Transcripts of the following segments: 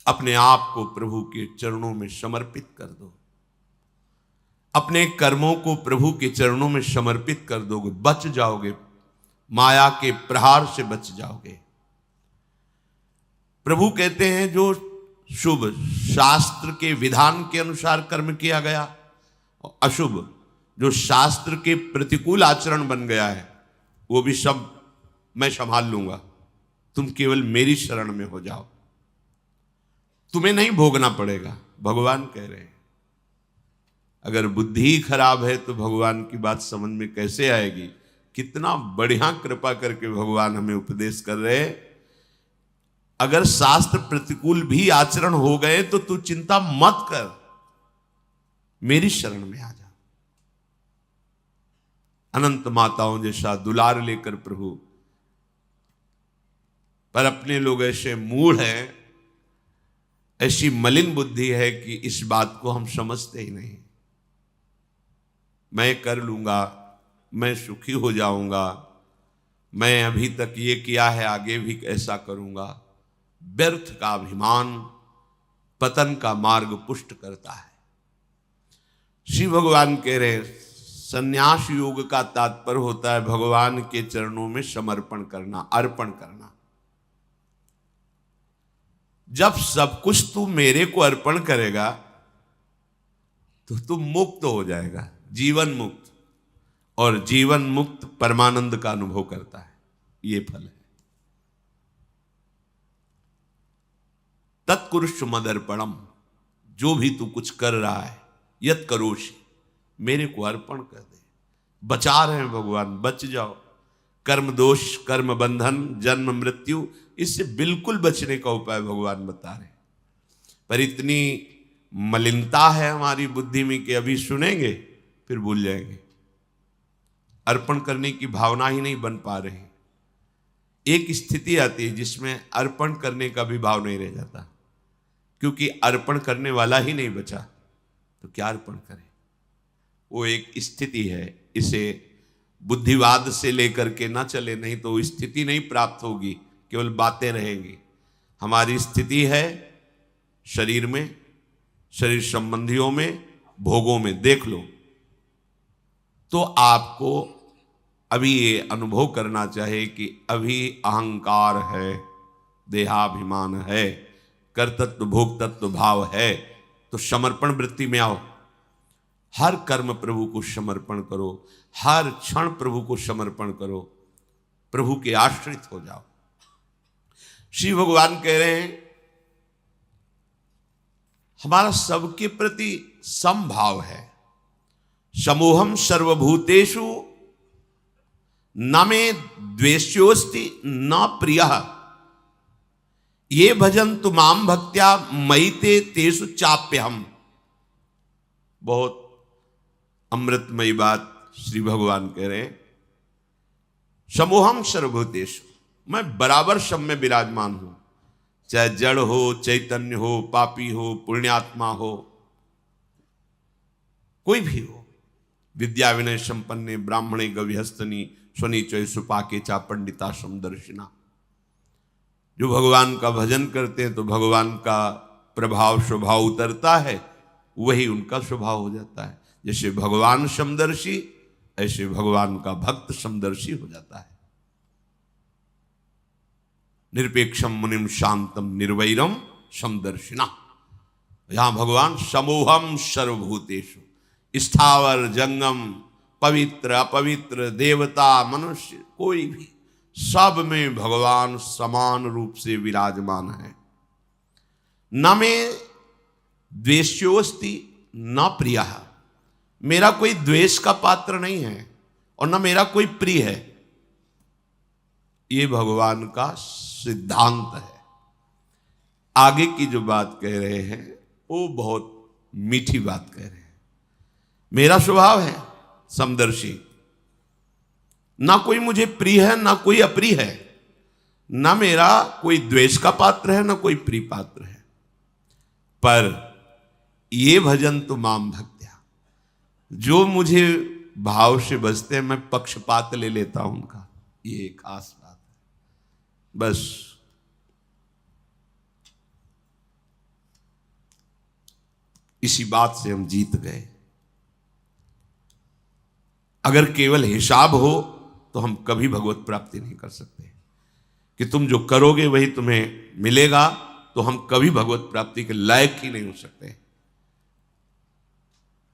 अपने आप को प्रभु के चरणों में समर्पित कर दो, अपने कर्मों को प्रभु के चरणों में समर्पित कर दोगे, बच जाओगे, माया के प्रहार से बच जाओगे। प्रभु कहते हैं जो शुभ शास्त्र के विधान के अनुसार कर्म किया गया, और अशुभ जो शास्त्र के प्रतिकूल आचरण बन गया है, वो भी सब मैं संभाल लूंगा, तुम केवल मेरी शरण में हो जाओ, तुम्हें नहीं भोगना पड़ेगा। भगवान कह रहे हैं। अगर बुद्धि ही खराब है तो भगवान की बात समझ में कैसे आएगी। कितना बढ़िया कृपा करके भगवान हमें उपदेश कर रहे हैं। अगर शास्त्र प्रतिकूल भी आचरण हो गए तो तू चिंता मत कर, मेरी शरण में आ जा। अनंत माताओं जैसा दुलार लेकर प्रभु, पर अपने लोग ऐसे मूढ़ हैं, ऐसी मलिन बुद्धि है कि इस बात को हम समझते ही नहीं। मैं कर लूंगा, मैं सुखी हो जाऊंगा, मैं अभी तक ये किया है आगे भी ऐसा करूंगा। व्यर्थ का अभिमान पतन का मार्ग पुष्ट करता है। श्री भगवान कह रहे, संन्यास योग का तात्पर्य होता है भगवान के चरणों में समर्पण करना, अर्पण करना। जब सब कुछ तू मेरे को अर्पण करेगा तो तू मुक्त हो जाएगा, जीवन मुक्त, और जीवन मुक्त परमानंद का अनुभव करता है। ये फल है। तत्कुरुष मदर्पणम, जो भी तू कुछ कर रहा है, यत करोषि, मेरे को अर्पण कर दे। बचा रहे हैं भगवान, बच जाओ। कर्म दोष, कर्म बंधन, जन्म मृत्यु, इससे बिल्कुल बचने का उपाय भगवान बता रहे हैं। पर इतनी मलिनता है हमारी बुद्धि में कि अभी सुनेंगे फिर भूल जाएंगे। अर्पण करने की भावना ही नहीं बन पा रही। एक स्थिति आती है जिसमें अर्पण करने का भी भाव नहीं रह जाता, क्योंकि अर्पण करने वाला ही नहीं बचा तो क्या अर्पण करें। वो एक स्थिति है, इसे बुद्धिवाद से लेकर के ना चले, नहीं तो स्थिति नहीं प्राप्त होगी, केवल बातें रहेंगी। हमारी स्थिति है शरीर में, शरीर संबंधियों में, भोगों में। देख लो तो आपको अभी ये अनुभव करना चाहिए कि अभी अहंकार है, देहाभिमान है, कर्तृत्व भोक्तृत्व भाव है, तो समर्पण वृत्ति में आओ। हर कर्म प्रभु को समर्पण करो, हर क्षण प्रभु को समर्पण करो, प्रभु के आश्रित हो जाओ। श्री भगवान कह रहे हैं हमारा सबके प्रति समभाव है। समोहम सर्वभूतेषु न मे द्वेष्योस्ति न प्रियः, ये भजन्तु माम भक्त्या मयि ते तेषु चाप्यहम्। बहुत अमृतमयी बात श्री भगवान कह रहे हैं। समोहम सर्वभूतेषु, मैं बराबर सब में विराजमान हूं, चाहे जड़ हो, चैतन्य हो, पापी हो, पुण्यात्मा हो, कोई भी हो। विद्या विनय संपन्ने ब्राह्मणे गविहस्तनी स्वनीचय सुपाके चा पंडिता समदर्शिना। जो भगवान का भजन करते हैं तो भगवान का प्रभाव स्वभाव उतरता है, वही उनका स्वभाव हो जाता है। जैसे भगवान समदर्शी, ऐसे भगवान का भक्त समदर्शी हो जाता है। निरपेक्षम मुनिम शांतम निर्वैरम समदर्शिना। यहां भगवान समोहम सर्वभूतेषु, स्थावर जंगम, पवित्र अपवित्र, देवता मनुष्य, कोई भी, सब में भगवान समान रूप से विराजमान है। न मे द्वेष्योस्ति न प्रियः, मेरा कोई द्वेष का पात्र नहीं है और न मेरा कोई प्रिय है। ये भगवान का सिद्धांत है। आगे की जो बात कह रहे हैं वो बहुत मीठी बात कह रहे हैं। मेरा स्वभाव है समदर्शी, ना कोई मुझे प्रिय है ना कोई अप्रिय है, ना मेरा कोई द्वेष का पात्र है ना कोई प्रिय पात्र है। पर ये भजन तो माम भक्त्या, जो मुझे भाव से बजते हैं मैं पक्षपात ले लेता हूं उनका। ये खास बात है। बस इसी बात से हम जीत गए। अगर केवल हिसाब हो तो हम कभी भगवत प्राप्ति नहीं कर सकते, कि तुम जो करोगे वही तुम्हें मिलेगा, तो हम कभी भगवत प्राप्ति के लायक ही नहीं हो सकते।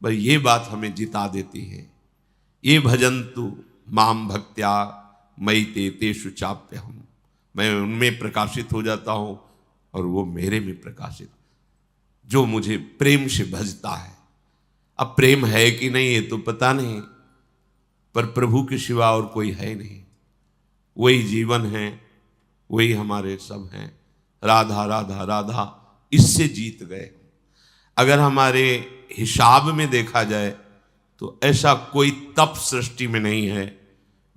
पर ये बात हमें जिता देती है। ये भजन्तु माम भक्त्या मयि ते तेषु चाप्यहम्, मैं उनमें प्रकाशित हो जाता हूं और वो मेरे में प्रकाशित, जो मुझे प्रेम से भजता है। अब प्रेम है कि नहीं ये तो पता नहीं, पर प्रभु के सिवा और कोई है नहीं। वही जीवन है, वही हमारे सब हैं। राधा राधा राधा, इससे जीत गए। अगर हमारे हिसाब में देखा जाए तो ऐसा कोई तप सृष्टि में नहीं है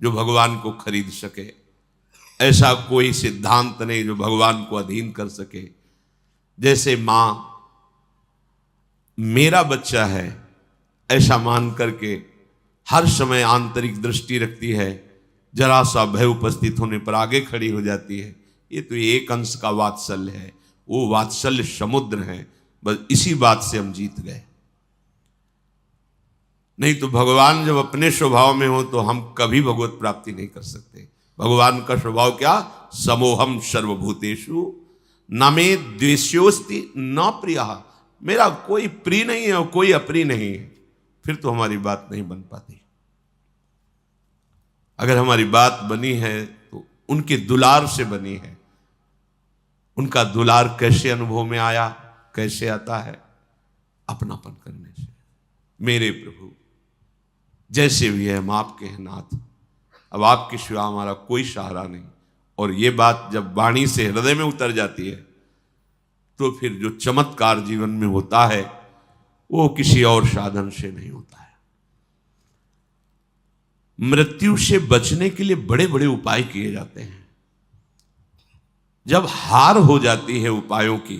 जो भगवान को खरीद सके, ऐसा कोई सिद्धांत नहीं जो भगवान को अधीन कर सके। जैसे मां मेरा बच्चा है ऐसा मान करके हर समय आंतरिक दृष्टि रखती है, जरा सा भय उपस्थित होने पर आगे खड़ी हो जाती है। ये तो एक अंश का वात्सल्य है, वो वात्सल्य समुद्र है। बस इसी बात से हम जीत गए। नहीं तो भगवान जब अपने स्वभाव में हो तो हम कभी भगवत प्राप्ति नहीं कर सकते। भगवान का स्वभाव क्या? समोहम सर्वभूतेषु न मे द्वेष्योस्ति न प्रियः, मेरा कोई प्रिय नहीं है और कोई अप्रिय नहीं है। फिर तो हमारी बात नहीं बन पाती। अगर हमारी बात बनी है तो उनके दुलार से बनी है। उनका दुलार कैसे अनुभव में आया, कैसे आता है? अपनापन करने से। मेरे प्रभु जैसे भी है हम आपके हैं नाथ, अब आपके सिवा हमारा कोई सहारा नहीं। और ये बात जब वाणी से हृदय में उतर जाती है तो फिर जो चमत्कार जीवन में होता है वो किसी और साधन से नहीं होता है। मृत्यु से बचने के लिए बड़े बड़े उपाय किए जाते हैं। जब हार हो जाती है उपायों की,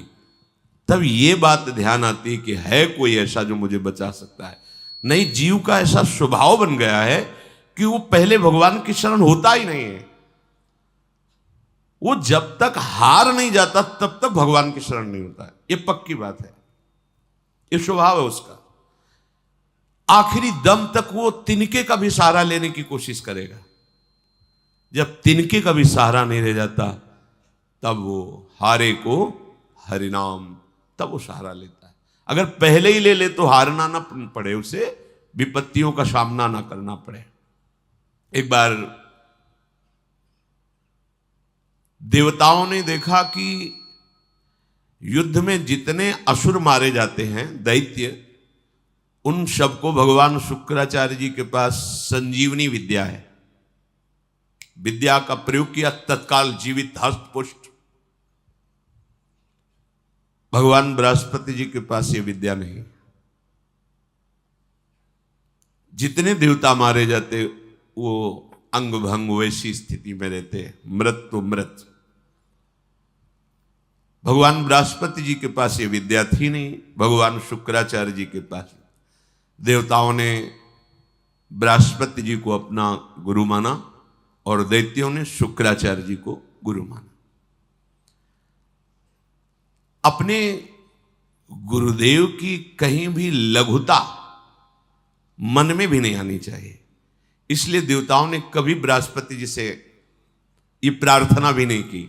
तब ये बात ध्यान आती है कि है कोई ऐसा जो मुझे बचा सकता है। नहीं, जीव का ऐसा स्वभाव बन गया है कि वो पहले भगवान की शरण होता ही नहीं है। वो जब तक हार नहीं जाता तब तक भगवान की शरण नहीं होता है। ये पक्की बात है, ये स्वभाव है उसका। आखिरी दम तक वो तिनके का भी सहारा लेने की कोशिश करेगा। जब तिनके का भी सहारा नहीं रह जाता तब वो हारे को हरिनाम, तब वो सहारा लेता है। अगर पहले ही ले ले तो हारना ना पड़े, उसे विपत्तियों का सामना ना करना पड़े। एक बार देवताओं ने देखा कि युद्ध में जितने असुर मारे जाते हैं, दैत्य, उन सबको भगवान शुक्राचार्य जी के पास संजीवनी विद्या है। विद्या का प्रयोग किया, तत्काल जीवित हस्त पुष्ट। भगवान बृहस्पति जी के पास ये विद्या नहीं। जितने देवता मारे जाते वो अंग भंग वैसी स्थिति में रहते, मृत तो मृत। भगवान बृहस्पति जी के पास ये विद्या थी नहीं, भगवान शुक्राचार्य जी के पास। देवताओं ने बृहस्पति जी को अपना गुरु माना और दैत्यों ने शुक्राचार्य जी को गुरु माना। अपने गुरुदेव की कहीं भी लघुता मन में भी नहीं आनी चाहिए। इसलिए देवताओं ने कभी बृहस्पति जी से ये प्रार्थना भी नहीं की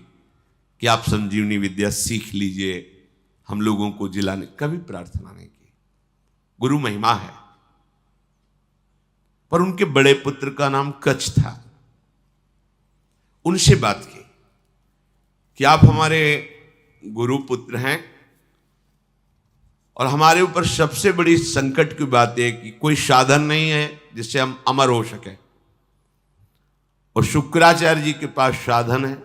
कि आप संजीवनी विद्या सीख लीजिए, हम लोगों को जिलाने, कभी प्रार्थना नहीं की। गुरु महिमा है। पर उनके बड़े पुत्र का नाम कच्छ था। उनसे बात की कि आप हमारे गुरु पुत्र हैं और हमारे ऊपर सबसे बड़ी संकट की बात है कि कोई साधन नहीं है जिससे हम अमर हो सके। और शुक्राचार्य जी के पास साधन है,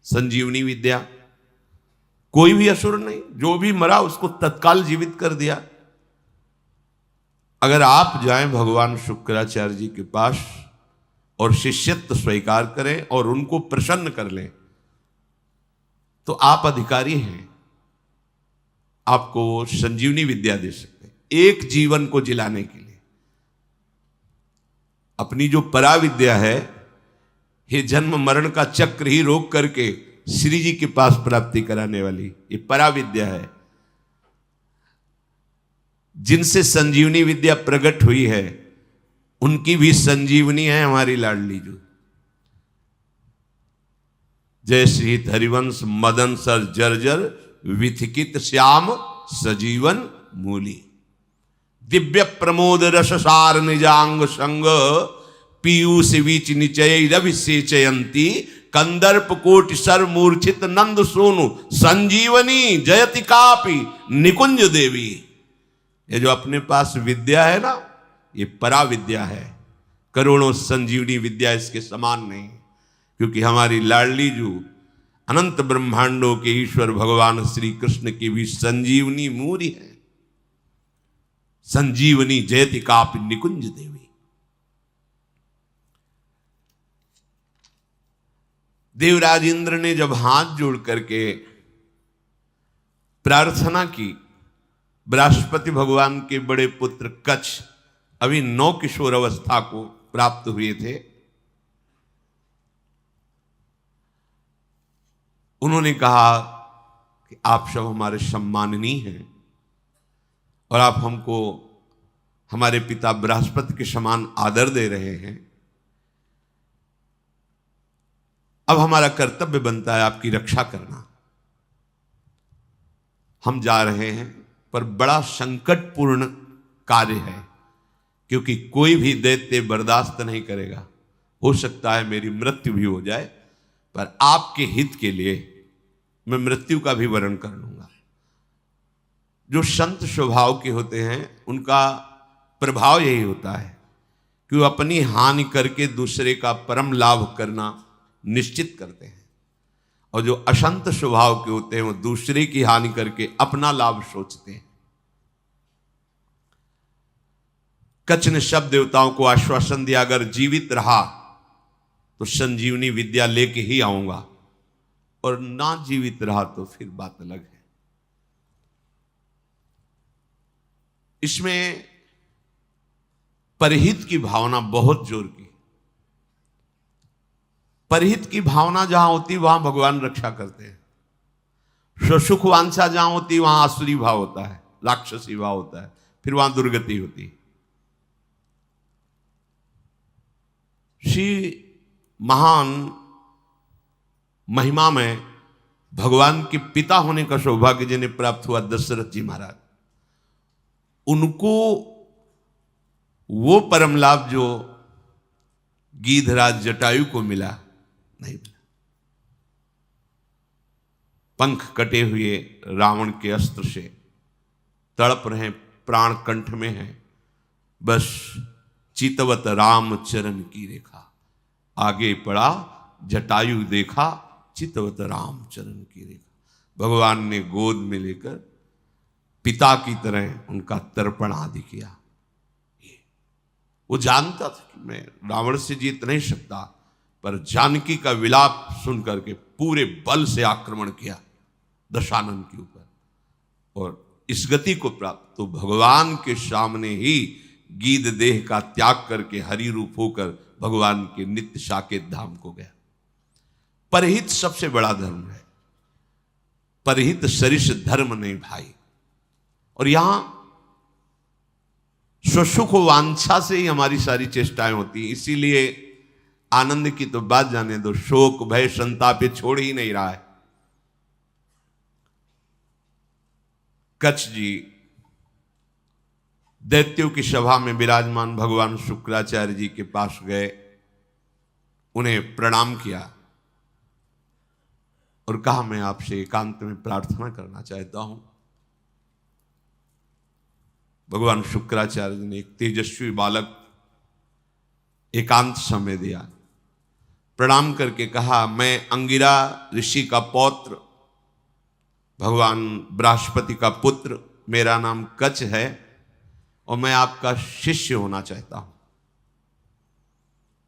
संजीवनी विद्या। कोई भी असुर नहीं, जो भी मरा उसको तत्काल जीवित कर दिया। अगर आप जाएं भगवान शुक्राचार्य जी के पास और शिष्यत्व स्वीकार करें और उनको प्रसन्न कर लें तो आप अधिकारी हैं, आपको संजीवनी विद्या दे सकते हैं एक जीवन को जिलाने के लिए। अपनी जो पराविद्या है, ये जन्म मरण का चक्र ही रोक करके श्री जी के पास प्राप्ति कराने वाली ये पराविद्या है। जिनसे संजीवनी विद्या प्रकट हुई है उनकी भी संजीवनी है हमारी लाडली जो। जय श्री हरिवंश मदन सर जर्जर विथिकित श्याम सजीवन मूली। दिव्य प्रमोद रससार निजांग संग पीयूष बीच निचय रविसेचयंती कंदर्प कोटि सर मूर्छित नंद सोनु संजीवनी जयति कापि निकुंज देवी। ये जो अपने पास विद्या है ना, ये परा विद्या है, करोड़ों संजीवनी विद्या इसके समान नहीं। क्योंकि हमारी लाडली जो अनंत ब्रह्मांडों के ईश्वर भगवान श्री कृष्ण की भी संजीवनी मूरी है। संजीवनी जयति कापि निकुंज देवी। देवराज इंद्र ने जब हाथ जोड़ करके प्रार्थना की, बृहस्पति भगवान के बड़े पुत्र कच्छ अभी 9 किशोर अवस्था को प्राप्त हुए थे, उन्होंने कहा कि आप सब हमारे सम्माननीय हैं और आप हमको हमारे पिता बृहस्पति के समान आदर दे रहे हैं। अब हमारा कर्तव्य बनता है आपकी रक्षा करना। हम जा रहे हैं पर बड़ा संकटपूर्ण कार्य है, क्योंकि कोई भी दैत्य बर्दाश्त नहीं करेगा। हो सकता है मेरी मृत्यु भी हो जाए, पर आपके हित के लिए मैं मृत्यु का भी वरण कर लूंगा। जो संत स्वभाव के होते हैं उनका प्रभाव यही होता है कि वो अपनी हानि करके दूसरे का परम लाभ करना निश्चित करते हैं, और जो अशंत स्वभाव के होते हैं वो दूसरे की हानि करके अपना लाभ सोचते हैं। कच्छ ने सब देवताओं को आश्वासन दिया, अगर जीवित रहा तो संजीवनी विद्या लेके ही आऊंगा, और ना जीवित रहा तो फिर बात अलग है। इसमें परहित की भावना बहुत जोर की। परहित की भावना जहां होती वहां भगवान रक्षा करते हैं। स्वसुख वांछा जहां होती वहां आसुरी भाव होता है, राक्षसी भाव होता है, फिर वहां दुर्गति होती है। श्री महान महिमा में भगवान के पिता होने का सौभाग्य जिन्हें प्राप्त हुआ दशरथ जी महाराज, उनको वो परम लाभ जो गीधराज जटायु को मिला नहीं मिला। पंख कटे हुए रावण के अस्त्र से तड़प रहे, प्राण कंठ में है, बस चितवत राम चरण की रेखा। आगे पड़ा जटायु देखा, चितवत राम चरण की रेखा। भगवान ने गोद में लेकर पिता की तरह उनका तर्पण आदि किया। वो जानता था कि मैं रावण से जीत नहीं सकता, पर जानकी का विलाप सुन करके पूरे बल से आक्रमण किया दशानन के ऊपर, और इस गति को प्राप्त तो भगवान के सामने ही गीध देह का त्याग करके हरि रूप होकर भगवान के नित्य साकेत धाम को गया। परहित सबसे बड़ा धर्म है, परहित सरिष धर्म नहीं भाई। और यहां स्वसुख वांछा से ही हमारी सारी चेष्टाएं होती, इसीलिए आनंद की तो बात जाने दो, शोक भय संताप ये छोड़ ही नहीं रहा है। कच्छ जी दैत्यों की सभा में विराजमान भगवान शुक्राचार्य जी के पास गए, उन्हें प्रणाम किया और कहा मैं आपसे एकांत में प्रार्थना करना चाहता हूं। भगवान शुक्राचार्य जी ने एक तेजस्वी बालक एकांत समय दिया, प्रणाम करके कहा मैं अंगिरा ऋषि का पौत्र, भगवान बृहस्पति का पुत्र, मेरा नाम कच्छ है और मैं आपका शिष्य होना चाहता हूं।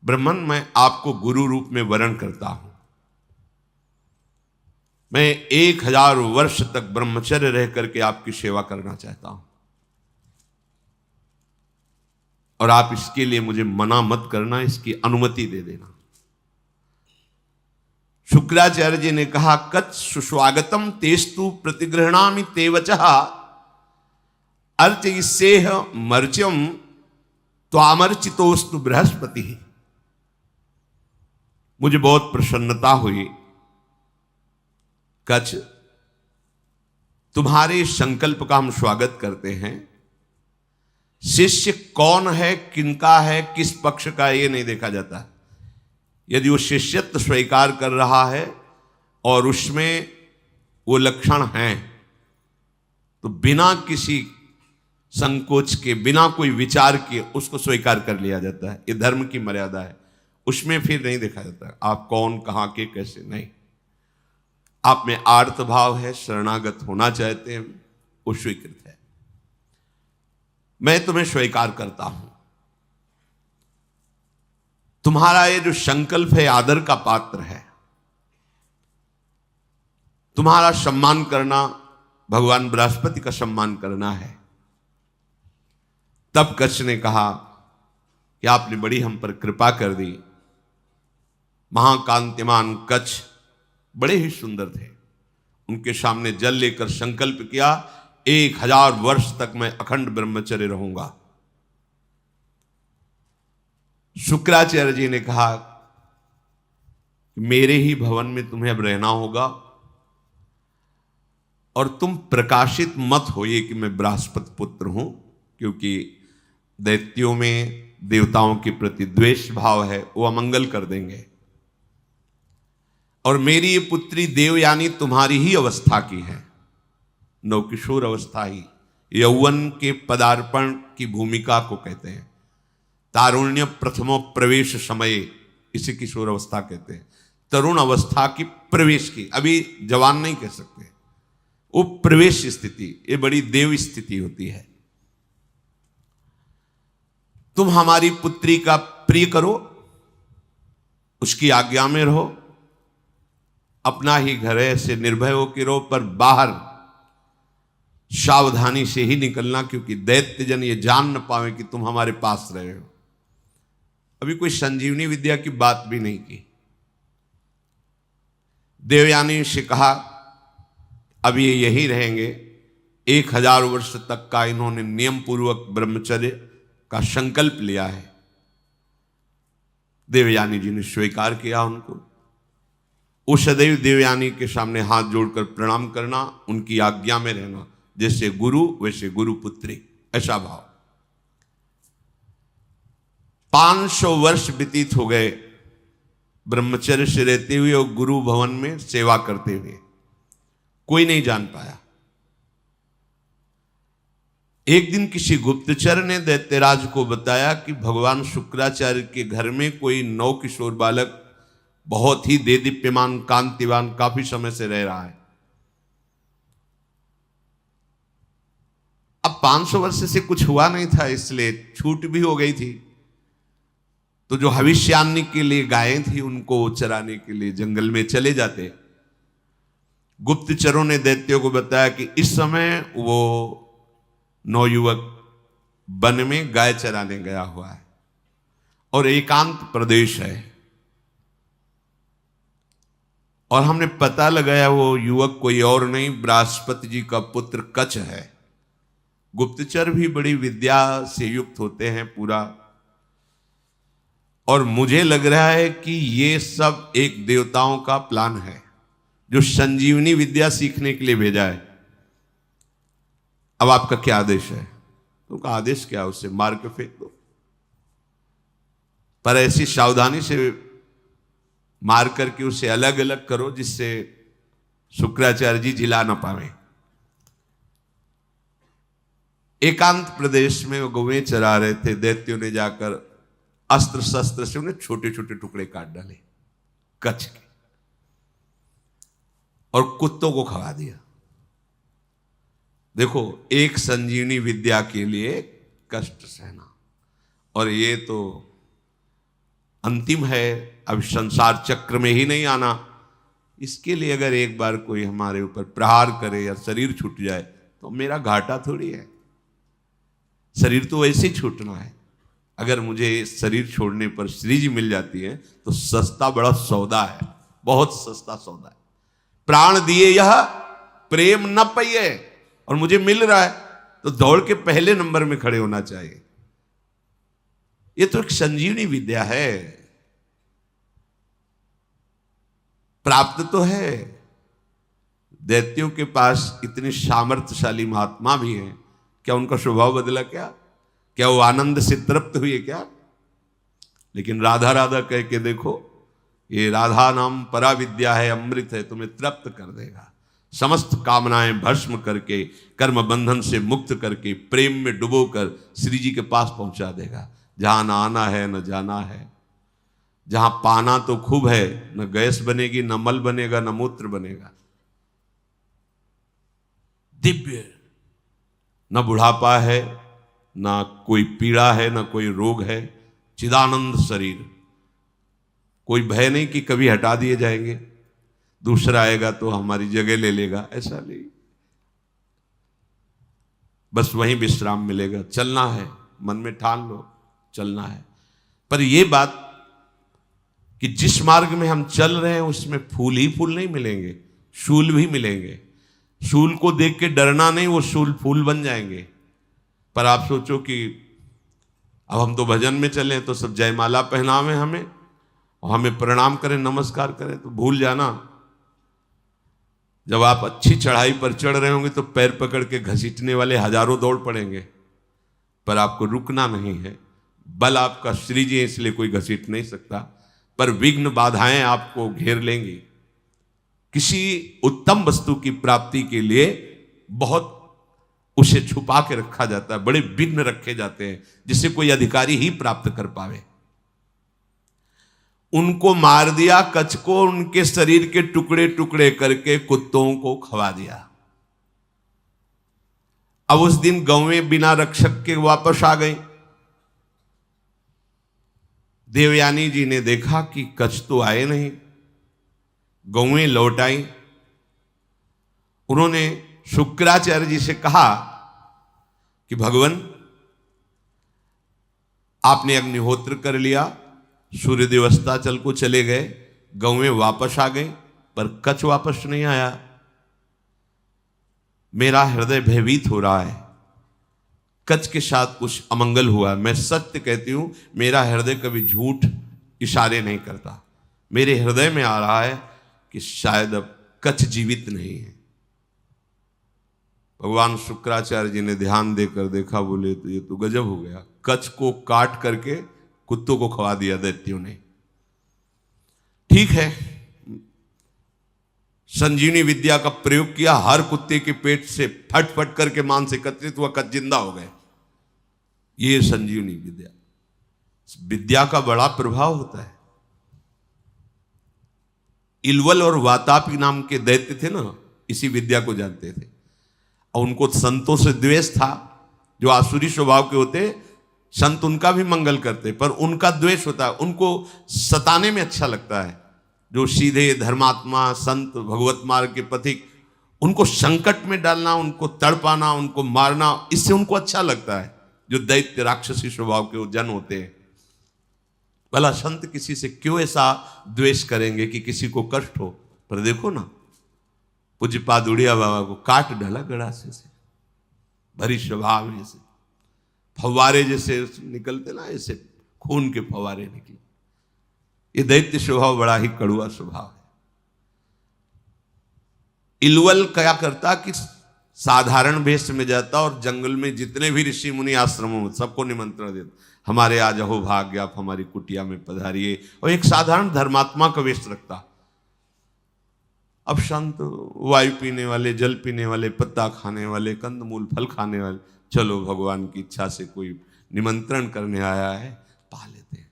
ब्रह्मन, मैं आपको गुरु रूप में वरण करता हूं। मैं 1000 वर्ष तक ब्रह्मचर्य रह करके आपकी सेवा करना चाहता हूं, और आप इसके लिए मुझे मना मत करना, इसकी अनुमति दे देना। शुक्राचार्य जी ने कहा कच्छ सुस्वागतम तेस्तु प्रतिगृहणामि ते वचः। अर्चयिष्येह मर्च्यम त्वामर्चितोस्तु बृहस्पति। मुझे बहुत प्रसन्नता हुई। कच्छ, तुम्हारे संकल्प का हम स्वागत करते हैं। शिष्य कौन है, किनका है, किस पक्ष का, ये नहीं देखा जाता। यदि वो शिष्यत्व स्वीकार कर रहा है और उसमें वो लक्षण हैं तो बिना किसी संकोच के, बिना कोई विचार के उसको स्वीकार कर लिया जाता है। ये धर्म की मर्यादा है। उसमें फिर नहीं देखा जाता आप कौन, कहां के, कैसे, नहीं। आप में आर्त भाव है, शरणागत होना चाहते हैं, वो स्वीकृत है। मैं तुम्हें स्वीकार करता हूं। तुम्हारा ये जो संकल्प है आदर का पात्र है। तुम्हारा सम्मान करना, भगवान बृहस्पति का सम्मान करना है। तब कच्छ ने कहा कि आपने बड़ी हम पर कृपा कर दी। महाकांतिमान कच्छ बड़े ही सुंदर थे। उनके सामने जल लेकर संकल्प किया, 1000 वर्ष तक मैं अखंड ब्रह्मचर्य रहूंगा। शुक्राचार्य जी ने कहा मेरे ही भवन में तुम्हें अब रहना होगा और तुम प्रकाशित मत होइए कि मैं बृहस्पति पुत्र हूं, क्योंकि दैत्यों में देवताओं के प्रति द्वेष भाव है, वो अमंगल कर देंगे। और मेरी ये पुत्री देवयानी तुम्हारी ही अवस्था की है, नवकिशोर अवस्था ही, यौवन के पदार्पण की भूमिका को कहते हैं। तारुण्य प्रथमो प्रवेश समय, इसे किशोर अवस्था कहते हैं। तरुण अवस्था की प्रवेश की, अभी जवान नहीं कह सकते, वो प्रवेश स्थिति, ये बड़ी देव स्थिति होती है। तुम हमारी पुत्री का प्रिय करो, उसकी आज्ञा में रहो, अपना ही घर है, ऐसे निर्भय होकर रहो, पर बाहर सावधानी से ही निकलना, क्योंकि दैत्यजन ये जान न पावे कि तुम हमारे पास रहे हो। अभी कोई संजीवनी विद्या की बात भी नहीं की। देवयानी से कहा अब ये यही रहेंगे। 1000 वर्ष तक का इन्होंने नियम पूर्वक ब्रह्मचर्य का संकल्प लिया है। देवयानी जी ने स्वीकार किया उनको। वो सदैव देवयानी के सामने हाथ जोड़कर प्रणाम करना, उनकी आज्ञा में रहना, जैसे गुरु वैसे गुरु पुत्री, ऐसा भाव। 500 वर्ष व्यतीत हो गए ब्रह्मचर्य से रहते हुए और गुरु भवन में सेवा करते हुए, कोई नहीं जान पाया। एक दिन किसी गुप्तचर ने दैत्यराज को बताया कि भगवान शुक्राचार्य के घर में कोई नवकिशोर बालक बहुत ही देदीप्यमान, कांतिवान, काफी समय से रह रहा है। अब 500 वर्ष से कुछ हुआ नहीं था, इसलिए छूट भी हो गई थी। तो जो भविष्यान्नी के लिए गायें थी, उनको चराने के लिए जंगल में चले जाते। गुप्तचरों ने दैत्यों को बताया कि इस समय वो नवयुवक वन में गाय चराने गया हुआ है और एकांत प्रदेश है, और हमने पता लगाया वो युवक कोई और नहीं, बृहस्पति जी का पुत्र कच्छ है। गुप्तचर भी बड़ी विद्या से युक्त होते हैं पूरा, और मुझे लग रहा है कि ये सब एक देवताओं का प्लान है जो संजीवनी विद्या सीखने के लिए भेजा है। अब आपका क्या आदेश है? तो का आदेश क्या, उसे मार के फेंक दो, पर ऐसी सावधानी से मार करके उसे अलग अलग करो जिससे शुक्राचार्य जी जिला ना पावे। एकांत प्रदेश में वो गौएं चरा रहे थे। दैत्यों ने जाकर अस्त्र शस्त्र से उन्हें छोटे छोटे टुकड़े काट डाले कच्छ के और कुत्तों को खवा दिया। देखो, एक संजीवनी विद्या के लिए कष्ट सहना, और ये तो अंतिम है, अब संसार चक्र में ही नहीं आना। इसके लिए अगर एक बार कोई हमारे ऊपर प्रहार करे या शरीर छूट जाए तो मेरा घाटा थोड़ी है। शरीर तो वैसे ही छूटना है। अगर मुझे शरीर छोड़ने पर श्री जी मिल जाती है तो सस्ता बड़ा सौदा है, बहुत सस्ता सौदा है। प्राण दिए यह प्रेम न पाइए, और मुझे मिल रहा है। तो दौड़ के पहले नंबर में खड़े होना चाहिए। ये तो एक संजीवनी विद्या है, प्राप्त तो है। दैत्यों के पास इतने सामर्थ्यशाली महात्मा भी हैं, क्या उनका स्वभाव बदला? क्या वो आनंद से तृप्त हुए क्या? लेकिन राधा राधा कह के देखो, ये राधा नाम परा विद्या है, अमृत है, तुम्हें तृप्त कर देगा। समस्त कामनाएं भस्म करके, कर्म बंधन से मुक्त करके, प्रेम में डुबोकर श्री जी के पास पहुंचा देगा। जहां न आना है न जाना है, जहां पाना तो खूब है, न गैस बनेगी, न मल बनेगा, न मूत्र बनेगा। दिव्य, न बुढ़ापा है, न कोई पीड़ा है, न कोई रोग है, चिदानंद शरीर। कोई भय नहीं कि कभी हटा दिए जाएंगे, दूसरा आएगा तो हमारी जगह ले लेगा, ऐसा नहीं। बस वहीं विश्राम मिलेगा। चलना है, मन में ठान लो, चलना है। पर यह बात कि जिस मार्ग में हम चल रहे हैं उसमें फूल ही फूल नहीं मिलेंगे, शूल भी मिलेंगे। शूल को देख के डरना नहीं, वो शूल फूल बन जाएंगे। पर आप सोचो कि अब हम तो भजन में चले तो सब जयमाला पहनावे हमें, और हमें प्रणाम करें, नमस्कार करें, तो भूल जाना जब आप अच्छी चढ़ाई पर चढ़ रहे होंगे तो पैर पकड़ के घसीटने वाले हजारों दौड़ पड़ेंगे, पर आपको रुकना नहीं है। बल आपका श्री जी है, इसलिए कोई घसीट नहीं सकता, पर विघ्न बाधाएं आपको घेर लेंगी। किसी उत्तम वस्तु की प्राप्ति के लिए बहुत उसे छुपा के रखा जाता है, बड़े विघ्न रखे जाते हैं जिसे कोई अधिकारी ही प्राप्त कर पावे। उनको मार दिया, कच्छ को, उनके शरीर के टुकड़े टुकड़े करके कुत्तों को खवा दिया। अब उस दिन गौवें बिना रक्षक के वापस आ गई। देवयानी जी ने देखा कि कच्छ तो आए नहीं, गौवें लौट आई। उन्होंने शुक्राचार्य जी से कहा कि भगवान, आपने अग्निहोत्र कर लिया, सूर्यदेव अस्ताचल को चले गए, गौवें वापस आ गई, पर कच्छ वापस नहीं आया। मेरा हृदय भयभीत हो रहा है, कच्छ के साथ कुछ अमंगल हुआ। मैं सत्य कहती हूं, मेरा हृदय कभी झूठ इशारे नहीं करता। मेरे हृदय में आ रहा है कि शायद अब कच्छ जीवित नहीं है। भगवान शुक्राचार्य जी ने ध्यान देकर देखा, बोले तो ये तो गजब हो गया, कच्छ को काट करके कुत्तों को खवा दिया दैत्यों ने। ठीक है, संजीवनी विद्या का प्रयोग किया, हर कुत्ते के पेट से फट फट करके मांस एकत्रित हुआ, कच्छ जिंदा हो गए। ये संजीवनी विद्या, विद्या का बड़ा प्रभाव होता है। इलवल और वातापी नाम के दैत्य थे ना, इसी विद्या को जानते थे, और उनको संतों से द्वेष था। जो आसुरी स्वभाव के होते, संत उनका भी मंगल करते, पर उनका द्वेष होता है, उनको सताने में अच्छा लगता है। जो सीधे धर्मात्मा संत भगवत मार्ग के पथिक, उनको संकट में डालना, उनको तड़पाना, उनको मारना, इससे उनको अच्छा लगता है। जो दैत्य राक्षसी स्वभाव के जन होते हैं, भला संत किसी से क्यों ऐसा द्वेष करेंगे कि किसी को कष्ट हो? पर देखो ना, पूज्यपाद उड़िया बाबा को काट डाला गड़ासे से, भरी स्वभाव जैसे फव्वारे जैसे निकलते ना, ऐसे खून के फव्वारे निकले। ये दैत्य स्वभाव बड़ा ही कड़ुआ स्वभाव है। इलवल क्या करता कि साधारण वेश में जाता और जंगल में जितने भी ऋषि मुनि आश्रमों में सबको निमंत्रण देता, हमारे आज अहो भाग्य, आप हमारी कुटिया में पधारिए, और एक साधारण धर्मात्मा का वेश रखता। अब संत वायु पीने वाले, जल पीने वाले, पत्ता खाने वाले, कंदमूल फल खाने वाले, चलो भगवान की इच्छा से कोई निमंत्रण करने आया है, पा लेते हैं।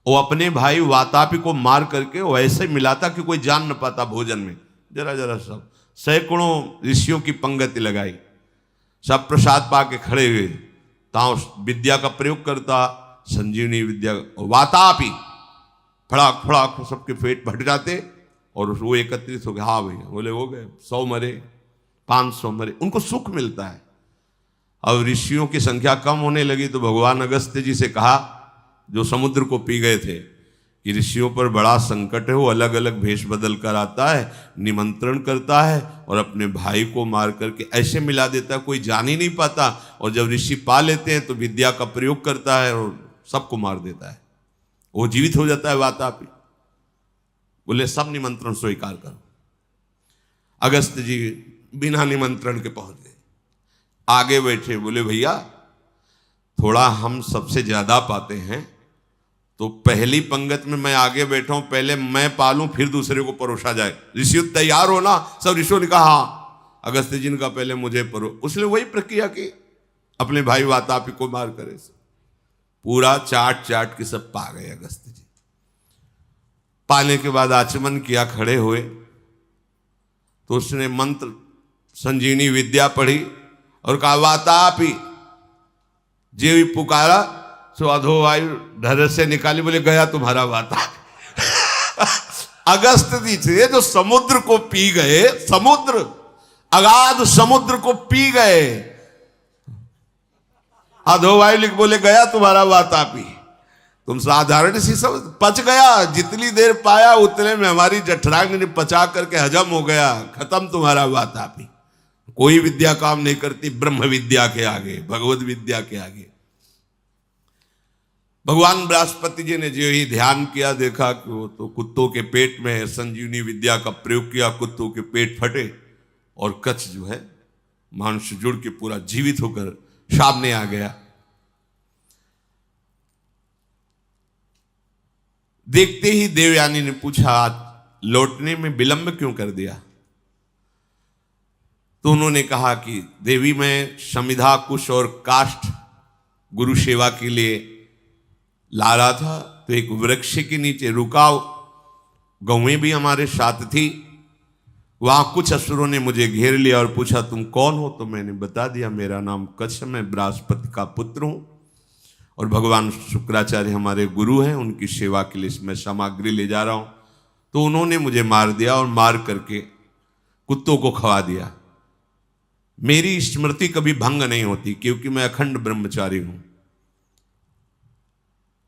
वो अपने भाई वातापी को मार करके वो ऐसे मिलाता कि कोई जान न पाता भोजन में। जरा जरा सब सैकड़ों ऋषियों की पंगति लगाई, सब प्रसाद पा के खड़े हुए, ताओ विद्या का प्रयोग करता, संजीवनी विद्या। वातापी फड़ाक फड़ाक सबके पेट भट जाते, और वो एकत्रित हो गए। हाँ भैया, बोले हो गए, 100 मरे, 500 मरे, उनको सुख मिलता है। अब ऋषियों की संख्या कम होने लगी तो भगवान अगस्त्य जी से कहा, जो समुद्र को पी गए थे, कि ऋषियों पर बड़ा संकट है, वो अलग अलग भेष बदल कर आता है, निमंत्रण करता है और अपने भाई को मार करके ऐसे मिला देता है कोई जान ही नहीं पाता। और जब ऋषि पा लेते हैं तो विद्या का प्रयोग करता है और सबको मार देता है, वो जीवित हो जाता है वातापी। बोले सब निमंत्रण स्वीकार करो। अगस्त जी बिना निमंत्रण के पहुंच गए, आगे बैठे। बोले भैया थोड़ा हम सबसे ज्यादा पाते हैं, तो पहली पंगत में मैं आगे बैठा हूं, पहले मैं पालूं फिर दूसरे को परोसा जाए। ऋषि तैयार हो ना? सब ऋषियों ने कहा हाँ। अगस्त जी ने कहा पहले मुझे परो। उसने वही प्रक्रिया की, अपने भाई वातापी को मार करे पूरा चाट चाट के सब पा गए अगस्त जी। पाने के बाद आचमन किया, खड़े हुए तो उसने मंत्र संजीवनी विद्या पढ़ी और कहा वातापी, जे भी पुकारा सो अधोवायु ढर से निकाली। बोले गया तुम्हारा वातापी। अगस्त जी थे जो समुद्र को पी गए, समुद्र अगाध समुद्र को पी गए। अधोवायु लिख बोले गया तुम्हारा वातापी। तुम साधारण सी सब पच गया, जितनी देर पाया उतने में हमारी जठराग्नि ने पचा करके हजम हो गया, खत्म तुम्हारा वातापी। कोई विद्या काम नहीं करती ब्रह्म विद्या के आगे, भगवत विद्या के आगे। भगवान बृहस्पति जी ने जो ही ध्यान किया, देखा कि वो तो कुत्तों के पेट में है, संजीवनी विद्या का प्रयोग किया, कुत्तों के पेट फटे और कच्छ जो है मांस जुड़ के पूरा जीवित होकर सामने आ गया। देखते ही देवयानी ने पूछा लौटने में विलंब क्यों कर दिया? तो उन्होंने कहा कि देवी मैं समिधा कुश और काष्ठ गुरु सेवा के लिए ला रहा था, तो एक वृक्ष के नीचे रुका, गौएं भी हमारे साथ थी। वहां कुछ असुरों ने मुझे घेर लिया और पूछा तुम कौन हो? तो मैंने बता दिया मेरा नाम कच्छ, मैं बृहस्पति का पुत्र हूं और भगवान शुक्राचार्य हमारे गुरु हैं, उनकी सेवा के लिए मैं सामग्री ले जा रहा हूं। तो उन्होंने मुझे मार दिया और मार करके कुत्तों को खवा दिया। मेरी स्मृति कभी भंग नहीं होती क्योंकि मैं अखंड ब्रह्मचारी हूं।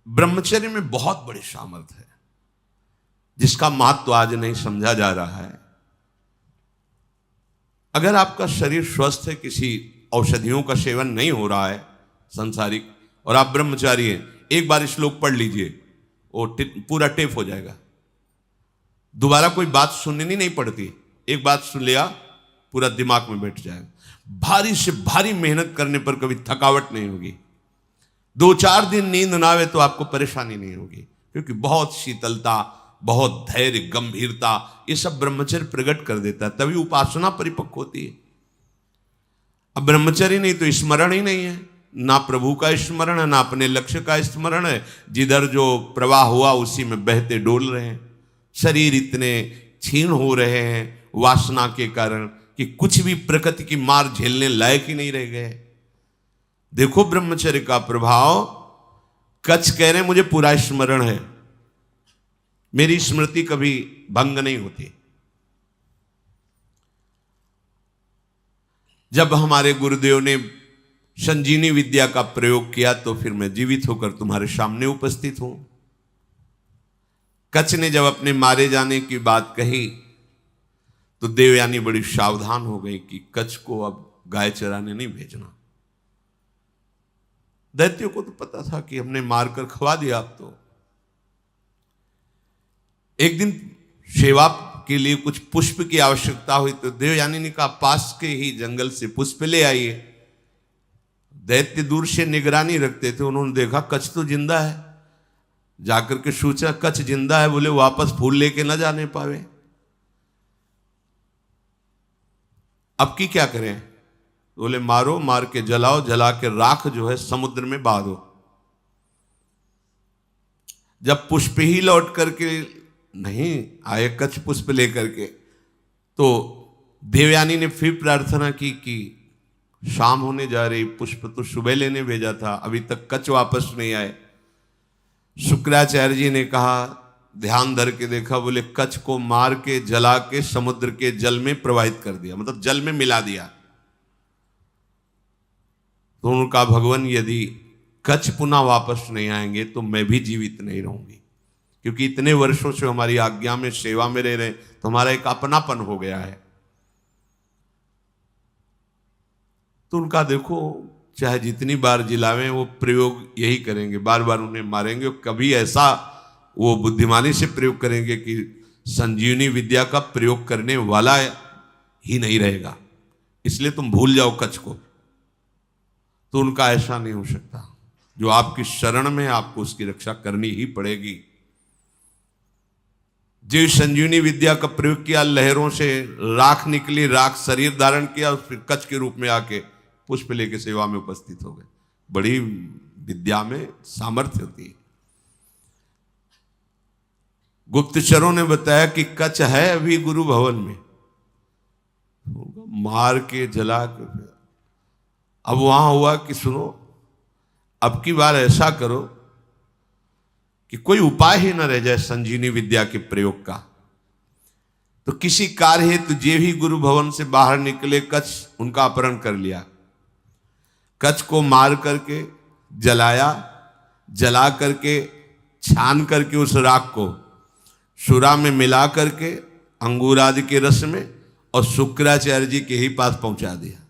ब्रह्मचर्य में बहुत बड़ी सामर्थ्य है जिसका महत्व आज नहीं समझा जा रहा है। अगर आपका शरीर स्वस्थ है, किसी औषधियों का सेवन नहीं हो रहा है संसारिक, और आप ब्रह्मचारी हैं, एक बार श्लोक पढ़ लीजिए, वो पूरा टेप हो जाएगा। दोबारा कोई बात सुननी नहीं पड़ती, एक बात सुन लिया पूरा दिमाग में बैठ जाएगा। भारी से भारी मेहनत करने पर कभी थकावट नहीं होगी। 2-4 दिन नींद ना आवे तो आपको परेशानी नहीं होगी, क्योंकि बहुत शीतलता, बहुत धैर्य, गंभीरता, ये सब ब्रह्मचर्य प्रकट कर देता है, तभी उपासना परिपक्व होती है। अब ब्रह्मचर्य नहीं तो स्मरण ही नहीं है, ना प्रभु का स्मरण है, ना अपने लक्ष्य का स्मरण है। जिधर जो प्रवाह हुआ उसी में बहते डोल रहे हैं। शरीर इतने क्षीण हो रहे हैं वासना के कारण कि कुछ भी प्रकृति की मार झेलने लायक ही नहीं रह गए। देखो ब्रह्मचर्य का प्रभाव। कच्छ कह रहे हैं मुझे पूरा स्मरण है, मेरी स्मृति कभी भंग नहीं होती। जब हमारे गुरुदेव ने संजीवनी विद्या का प्रयोग किया तो फिर मैं जीवित होकर तुम्हारे सामने उपस्थित हूं। कच्छ ने जब अपने मारे जाने की बात कही तो देवयानी बड़ी सावधान हो गई कि कच्छ को अब गाय चराने नहीं भेजना। दैत्यों को तो पता था कि हमने मारकर खवा दिया। अब तो एक दिन सेवा के लिए कुछ पुष्प की आवश्यकता हुई तो देवयानी ने कहा पास के ही जंगल से पुष्प ले आइए। दैत्य दूर से निगरानी रखते थे, उन्होंने देखा कच्छ तो जिंदा है, जाकर के सोचा कच्छ जिंदा है, बोले वापस फूल लेके ना जाने पावे, अब की क्या करें? बोले मारो, मार के जलाओ, जला के राख जो है समुद्र में बहा दो। जब पुष्प ही लौट करके नहीं आए कच्छ पुष्प लेकर के, तो देवयानी ने फिर प्रार्थना की कि शाम होने जा रही, पुष्प तो सुबह लेने भेजा था, अभी तक कच्छ वापस नहीं आए। शुक्राचार्य जी ने कहा, ध्यान धर के देखा, बोले कच्छ को मार के जला के समुद्र के जल में प्रवाहित कर दिया, मतलब जल में मिला दिया। तो उनका भगवान यदि कच्छ पुनः वापस नहीं आएंगे तो मैं भी जीवित नहीं रहूंगी, क्योंकि इतने वर्षों से हमारी आज्ञा में सेवा में रह रहे हैं, तो हमारा एक अपनापन हो गया है। तो उनका देखो, चाहे जितनी बार जिलावें वो प्रयोग यही करेंगे, बार बार उन्हें मारेंगे। कभी ऐसा वो बुद्धिमानी से प्रयोग करेंगे कि संजीवनी विद्या का प्रयोग करने वाला ही नहीं रहेगा, इसलिए तुम भूल जाओ कच्छ को। तो उनका ऐसा नहीं हो सकता। जो आपकी शरण में, आपको उसकी रक्षा करनी ही पड़ेगी। जो संजीवनी विद्या का प्रयोग किया, लहरों से राख निकली, राख शरीर धारण किया, फिर कच्छ के रूप में आके पुष्प लेके सेवा में उपस्थित हो गए। बड़ी विद्या में सामर्थ्य होती है। गुप्तचरों ने बताया कि कच्छ है अभी गुरु भवन में, मार के जला के। अब वहां हुआ कि सुनो, अब की बार ऐसा करो कि कोई उपाय ही न रह जाए संजीवनी विद्या के प्रयोग का। तो किसी कार्य हेतु जे भी गुरु भवन से बाहर निकले, कच्छ उनका अपहरण कर लिया। कच्छ को मार करके जलाया, जला करके छान करके उस राख को सुरा में मिला करके अंगूर आदि के रस में और शुक्राचार्य जी के ही पास पहुंचा दिया।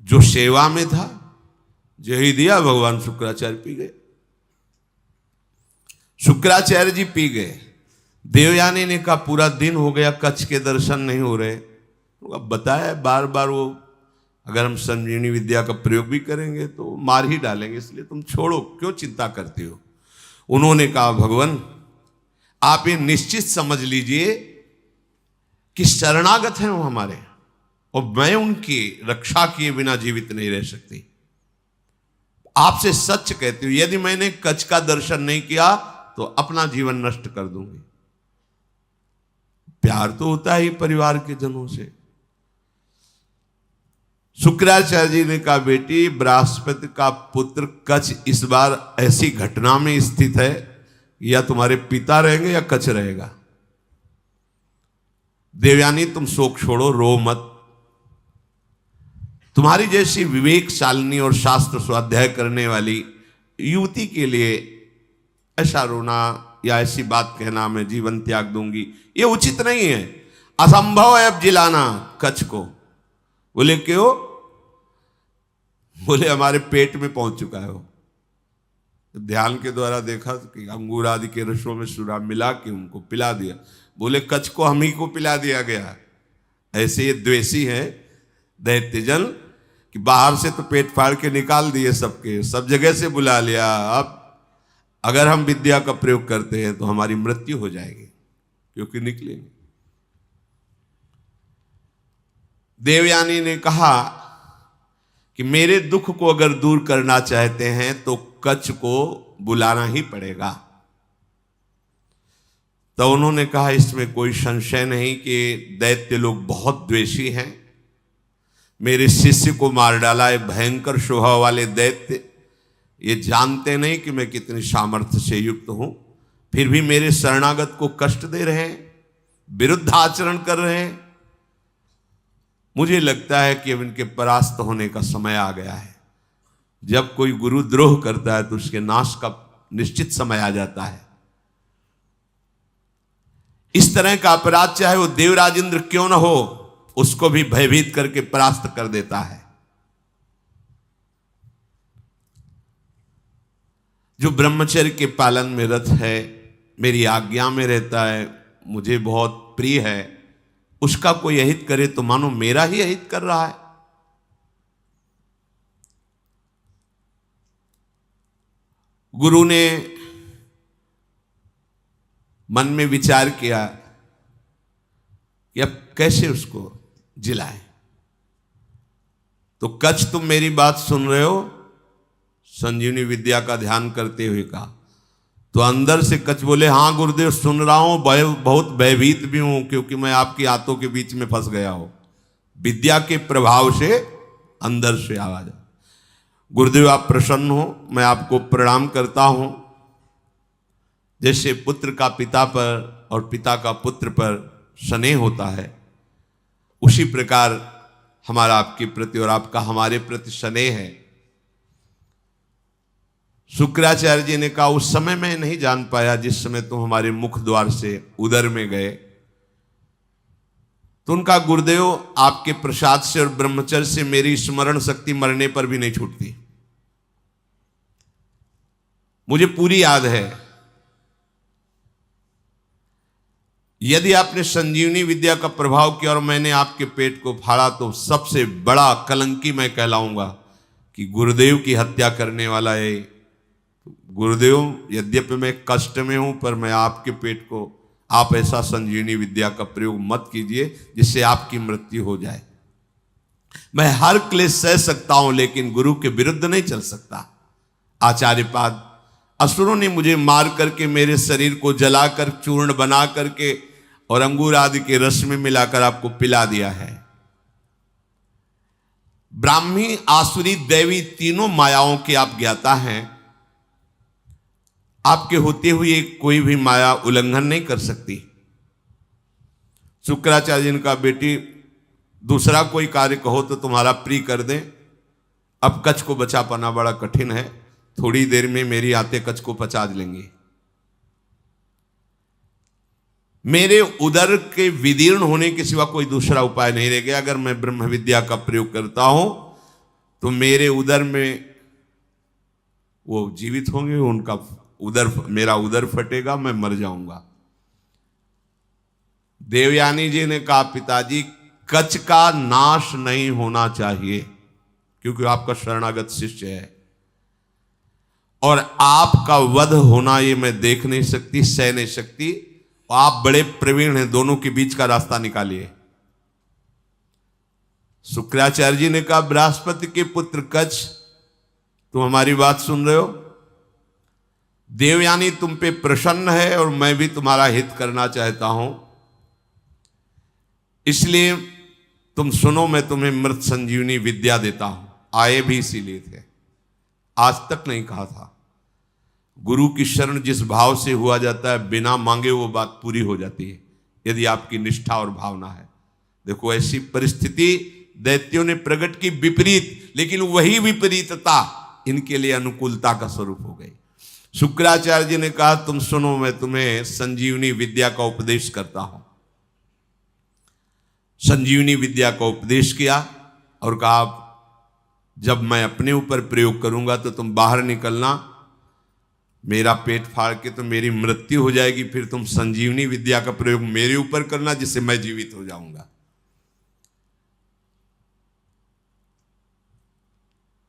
जो सेवा में था, जो ही दिया, भगवान शुक्राचार्य पी गए। शुक्राचार्य जी पी गए। देवयानी ने कहा पूरा दिन हो गया, कच्छ के दर्शन नहीं हो रहे। अब बताया बार बार, वो अगर हम संजीवनी विद्या का प्रयोग भी करेंगे तो मार ही डालेंगे, इसलिए तुम छोड़ो, क्यों चिंता करते हो। उन्होंने कहा भगवान आप ये निश्चित समझ लीजिए कि शरणागत हैं वो हमारे, और मैं उनकी रक्षा किए बिना जीवित नहीं रह सकती। आपसे सच कहती हूं, यदि मैंने कच्छ का दर्शन नहीं किया तो अपना जीवन नष्ट कर दूंगी। प्यार तो होता है परिवार के जनों से। शुक्राचार्य जी ने कहा बेटी, बृहस्पति का पुत्र कच्छ इस बार ऐसी घटना में स्थित है, या तुम्हारे पिता रहेंगे या कच्छ रहेगा। देवयानी तुम शोक छोड़ो, रो मत। तुम्हारी जैसी विवेकशालिनी और शास्त्र स्वाध्याय करने वाली युवती के लिए ऐसा रोना या ऐसी बात कहना मैं जीवन त्याग दूंगी, ये उचित नहीं है। असंभव है अब जिलाना कच्छ को। बोले क्यों? बोले हमारे पेट में पहुंच चुका है वो। ध्यान के द्वारा देखा कि अंगूर आदि के रसों में सुरा मिला के उनको पिला दिया। बोले कच्छ को हम ही को पिला दिया गया। ऐसे ये द्वेषी हैं दैत्यजन कि बाहर से तो पेट फाड़ के निकाल दिए सबके, सब जगह से बुला लिया। अब अगर हम विद्या का प्रयोग करते हैं तो हमारी मृत्यु हो जाएगी, क्योंकि निकलेंगे। देवयानी ने कहा कि मेरे दुख को अगर दूर करना चाहते हैं तो कच्छ को बुलाना ही पड़ेगा। तो उन्होंने कहा इसमें कोई संशय नहीं कि दैत्य लोग बहुत द्वेषी हैं। मेरे शिष्य को मार डाला है भयंकर स्वभाव वाले दैत्य। ये जानते नहीं कि मैं कितनी सामर्थ्य से युक्त हूं, फिर भी मेरे शरणागत को कष्ट दे रहे हैं, विरुद्ध आचरण कर रहे हैं। मुझे लगता है कि अब इनके परास्त होने का समय आ गया है। जब कोई गुरुद्रोह करता है तो उसके नाश का निश्चित समय आ जाता है। इस तरह का अपराध चाहे वो देवराज इंद्र क्यों न हो, उसको भी भयभीत करके परास्त कर देता है। जो ब्रह्मचर्य के पालन में रत है, मेरी आज्ञा में रहता है, मुझे बहुत प्रिय है, उसका कोई अहित करे तो मानो मेरा ही अहित कर रहा है। गुरु ने मन में विचार किया कि अब कैसे उसको जिलाए। तो कच्छ तुम मेरी बात सुन रहे हो? संजीवनी विद्या का ध्यान करते हुए कहा। तो अंदर से कच्छ बोले हाँ गुरुदेव सुन रहा हूं, बहुत भयभीत भी हूं, क्योंकि मैं आपकी आंतों के बीच में फंस गया हूं। विद्या के प्रभाव से अंदर से आवाज। गुरुदेव आप प्रसन्न हो, मैं आपको प्रणाम करता हूं। जैसे पुत्र का पिता पर और पिता का पुत्र पर स्नेह होता है, उसी प्रकार हमारा आपके प्रति और आपका हमारे प्रति स्नेह है। शुक्राचार्य जी ने कहा उस समय मैं नहीं जान पाया जिस समय तुम हमारे मुख द्वार से उदर में गए। तो उनका गुरुदेव आपके प्रसाद से और ब्रह्मचर्य से मेरी स्मरण शक्ति मरने पर भी नहीं छूटती। मुझे पूरी याद है। यदि आपने संजीवनी विद्या का प्रभाव किया और मैंने आपके पेट को फाड़ा तो सबसे बड़ा कलंकी मैं कहलाऊंगा कि गुरुदेव की हत्या करने वाला है। गुरुदेव, यद्यपि मैं कष्ट में हूं पर मैं आपके पेट को, आप ऐसा संजीवनी विद्या का प्रयोग मत कीजिए जिससे आपकी मृत्यु हो जाए। मैं हर क्लेश सह सकता हूं लेकिन गुरु के विरुद्ध नहीं चल सकता। आचार्यपाद, असुरों ने मुझे मार करके मेरे शरीर को जलाकर चूर्ण बना करके और अंगूर आदि के रस में मिलाकर आपको पिला दिया है। ब्राह्मी, आसुरी, दैवी तीनों मायाओं के आप ज्ञाता हैं। आपके होते हुए कोई भी माया उल्लंघन नहीं कर सकती। शुक्राचार्य जी ने कहा बेटी दूसरा कोई कार्य कहो तो तुम्हारा प्रिय कर दें। अब कच्छ को बचा पाना बड़ा कठिन है, थोड़ी देर में मेरी आते कच्छ को पचा लेंगे। मेरे उदर के विदीर्ण होने के सिवा कोई दूसरा उपाय नहीं रह गया। अगर मैं ब्रह्म विद्या का प्रयोग करता हूं तो मेरे उदर में वो जीवित होंगे, उनका उदर, मेरा उदर फटेगा, मैं मर जाऊंगा। देवयानी जी ने कहा पिताजी कच्छ का नाश नहीं होना चाहिए क्योंकि आपका शरणागत शिष्य है और आपका वध होना ये मैं देख नहीं सकती, सह नहीं सकती। आप बड़े प्रवीण हैं, दोनों के बीच का रास्ता निकालिए। शुक्राचार्य जी ने कहा बृहस्पति के पुत्र कच्छ, तुम हमारी बात सुन रहे हो? देवयानी तुम पे प्रसन्न है और मैं भी तुम्हारा हित करना चाहता हूं, इसलिए तुम सुनो, मैं तुम्हें मृत संजीवनी विद्या देता हूं। आए भी इसीलिए थे, आज तक नहीं कहा था। गुरु की शरण जिस भाव से हुआ जाता है बिना मांगे वो बात पूरी हो जाती है यदि आपकी निष्ठा और भावना है। देखो ऐसी परिस्थिति दैत्यों ने प्रकट की विपरीत, लेकिन वही विपरीतता इनके लिए अनुकूलता का स्वरूप हो गई। शुक्राचार्य जी ने कहा तुम सुनो, मैं तुम्हें संजीवनी विद्या का उपदेश करता हूं। संजीवनी विद्या का उपदेश किया और कहा जब मैं अपने ऊपर प्रयोग करूंगा तो तुम बाहर निकलना, मेरा पेट फाड़ के तो मेरी मृत्यु हो जाएगी, फिर तुम संजीवनी विद्या का प्रयोग मेरे ऊपर करना जिससे मैं जीवित हो जाऊंगा।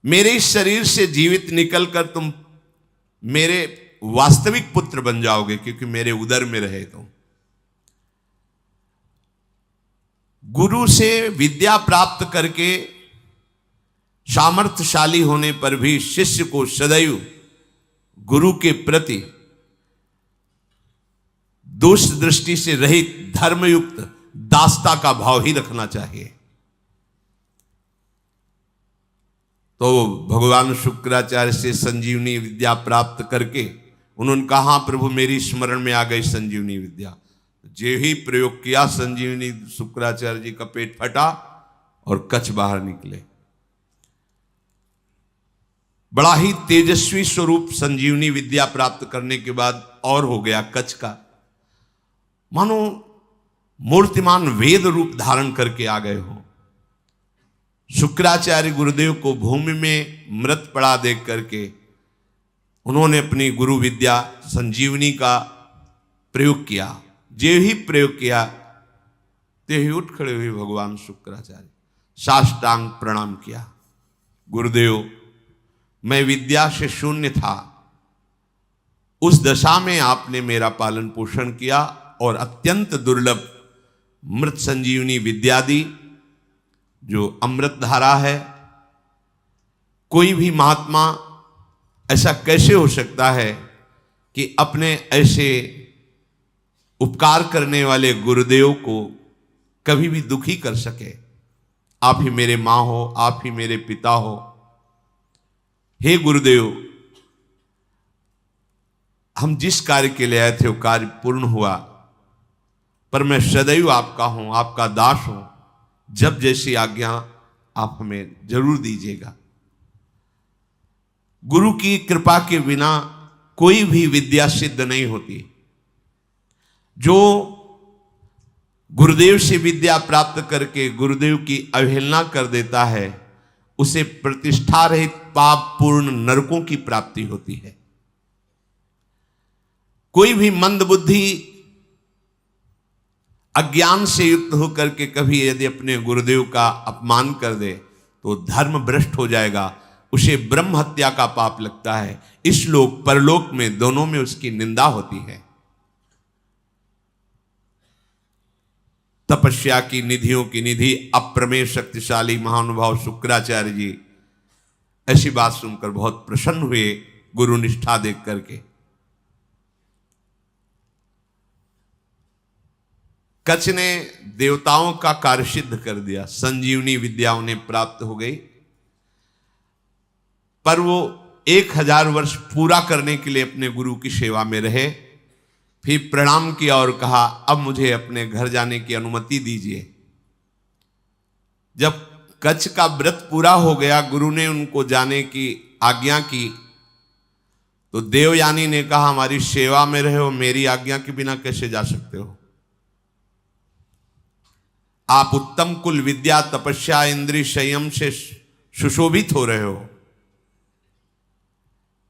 मेरे इस शरीर से जीवित निकलकर तुम मेरे वास्तविक पुत्र बन जाओगे क्योंकि मेरे उदर में रहे तुम। गुरु से विद्या प्राप्त करके सामर्थ्यशाली होने पर भी शिष्य को सदैव गुरु के प्रति दोष दृष्टि से रहित धर्मयुक्त दासता का भाव ही रखना चाहिए। तो भगवान शुक्राचार्य से संजीवनी विद्या प्राप्त करके उन्होंने कहा हाँ प्रभु मेरी स्मरण में आ गई संजीवनी विद्या। जे ही प्रयोग किया संजीवनी, शुक्राचार्य जी का पेट फटा और कच्छ बाहर निकले। बड़ा ही तेजस्वी स्वरूप संजीवनी विद्या प्राप्त करने के बाद और हो गया कच्छ का, मानो मूर्तिमान वेद रूप धारण करके आ गए हो। शुक्राचार्य गुरुदेव को भूमि में मृत पड़ा देख करके उन्होंने अपनी गुरु विद्या संजीवनी का प्रयोग किया। जे ही प्रयोग किया ते ही उठ खड़े हुए भगवान शुक्राचार्य, साष्टांग प्रणाम किया। गुरुदेव मैं विद्या से शून्य था, उस दशा में आपने मेरा पालन पोषण किया और अत्यंत दुर्लभ मृत संजीवनी विद्या दी जो अमृत धारा है। कोई भी महात्मा ऐसा कैसे हो सकता है कि अपने ऐसे उपकार करने वाले गुरुदेव को कभी भी दुखी कर सके। आप ही मेरे माँ हो, आप ही मेरे पिता हो। हे गुरुदेव, हम जिस कार्य के लिए आए थे वो कार्य पूर्ण हुआ, पर मैं सदैव आपका हूं, आपका दास हूं। जब जैसी आज्ञा आप हमें जरूर दीजिएगा। गुरु की कृपा के बिना कोई भी विद्या सिद्ध नहीं होती। जो गुरुदेव से विद्या प्राप्त करके गुरुदेव की अवहेलना कर देता है, उसे प्रतिष्ठा रहित पाप पूर्ण नरकों की प्राप्ति होती है। कोई भी मंद बुद्धि अज्ञान से युक्त होकर के कभी यदि अपने गुरुदेव का अपमान कर दे तो धर्म भ्रष्ट हो जाएगा, उसे ब्रह्म हत्या का पाप लगता है। इस लोक परलोक में दोनों में उसकी निंदा होती है। तपस्या की निधियों की निधि अप्रमेय शक्तिशाली महानुभाव शुक्राचार्य जी ऐसी बात सुनकर बहुत प्रसन्न हुए गुरु निष्ठा देख करके। कच्छ ने देवताओं का कार्य सिद्ध कर दिया, संजीवनी विद्या उन्हें प्राप्त हो गई, पर वो 1000 वर्ष पूरा करने के लिए अपने गुरु की सेवा में रहे। फिर प्रणाम किया और कहा, अब मुझे अपने घर जाने की अनुमति दीजिए। जब कच्छ का व्रत पूरा हो गया, गुरु ने उनको जाने की आज्ञा की, तो देवयानी ने कहा, हमारी सेवा में रहे हो, मेरी आज्ञा के बिना कैसे जा सकते हो? आप उत्तम कुल विद्या तपस्या इंद्रिय संयम से सुशोभित हो रहे हो।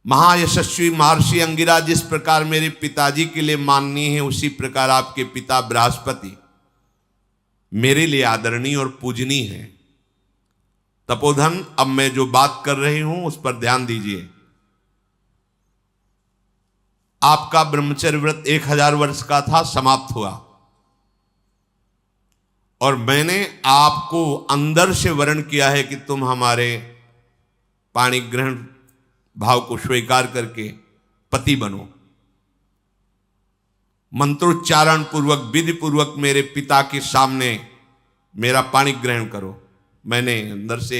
महायशस्वी महर्षि अंगिरा जिस प्रकार मेरे पिताजी के लिए माननीय है, उसी प्रकार आपके पिता बृहस्पति मेरे लिए आदरणीय और पूजनीय है। तपोधन, अब मैं जो बात कर रही हूं उस पर ध्यान दीजिए। आपका ब्रह्मचर्य व्रत 1000 वर्ष का था, समाप्त हुआ, और मैंने आपको अंदर से वर्ण किया है कि तुम हमारे पाणी ग्रहण भाव को स्वीकार करके पति बनो। मंत्रोच्चारण पूर्वक विधि पूर्वक मेरे पिता के सामने मेरा पाणी ग्रहण करो। मैंने अंदर से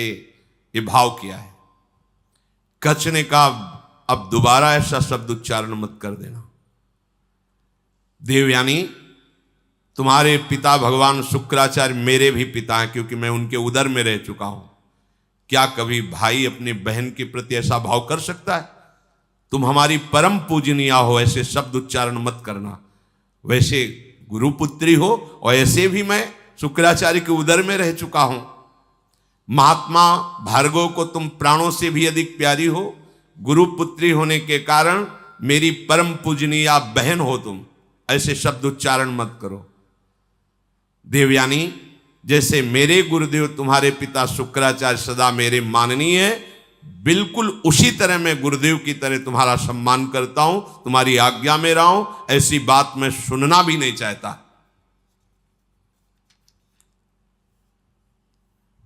ये भाव किया है। कच्छ ने कहा, अब दोबारा ऐसा शब्द उच्चारण मत कर देना। देवयानी, तुम्हारे पिता भगवान शुक्राचार्य मेरे भी पिता हैं, क्योंकि मैं उनके उदर में रह चुका हूं। क्या कभी भाई अपने बहन के प्रति ऐसा भाव कर सकता है? तुम हमारी परम पूजनीय हो, ऐसे शब्द उच्चारण मत करना। वैसे गुरुपुत्री हो, और ऐसे भी मैं शुक्राचार्य के उदर में रह चुका हूं। महात्मा भार्गव को तुम प्राणों से भी अधिक प्यारी हो। गुरुपुत्री होने के कारण मेरी परम पूजनीय बहन हो तुम। ऐसे शब्द उच्चारण मत करो। देवयानी, जैसे मेरे गुरुदेव तुम्हारे पिता शुक्राचार्य सदा मेरे माननीय है, बिल्कुल उसी तरह मैं गुरुदेव की तरह तुम्हारा सम्मान करता हूं, तुम्हारी आज्ञा में रहा हूं। ऐसी बात मैं सुनना भी नहीं चाहता।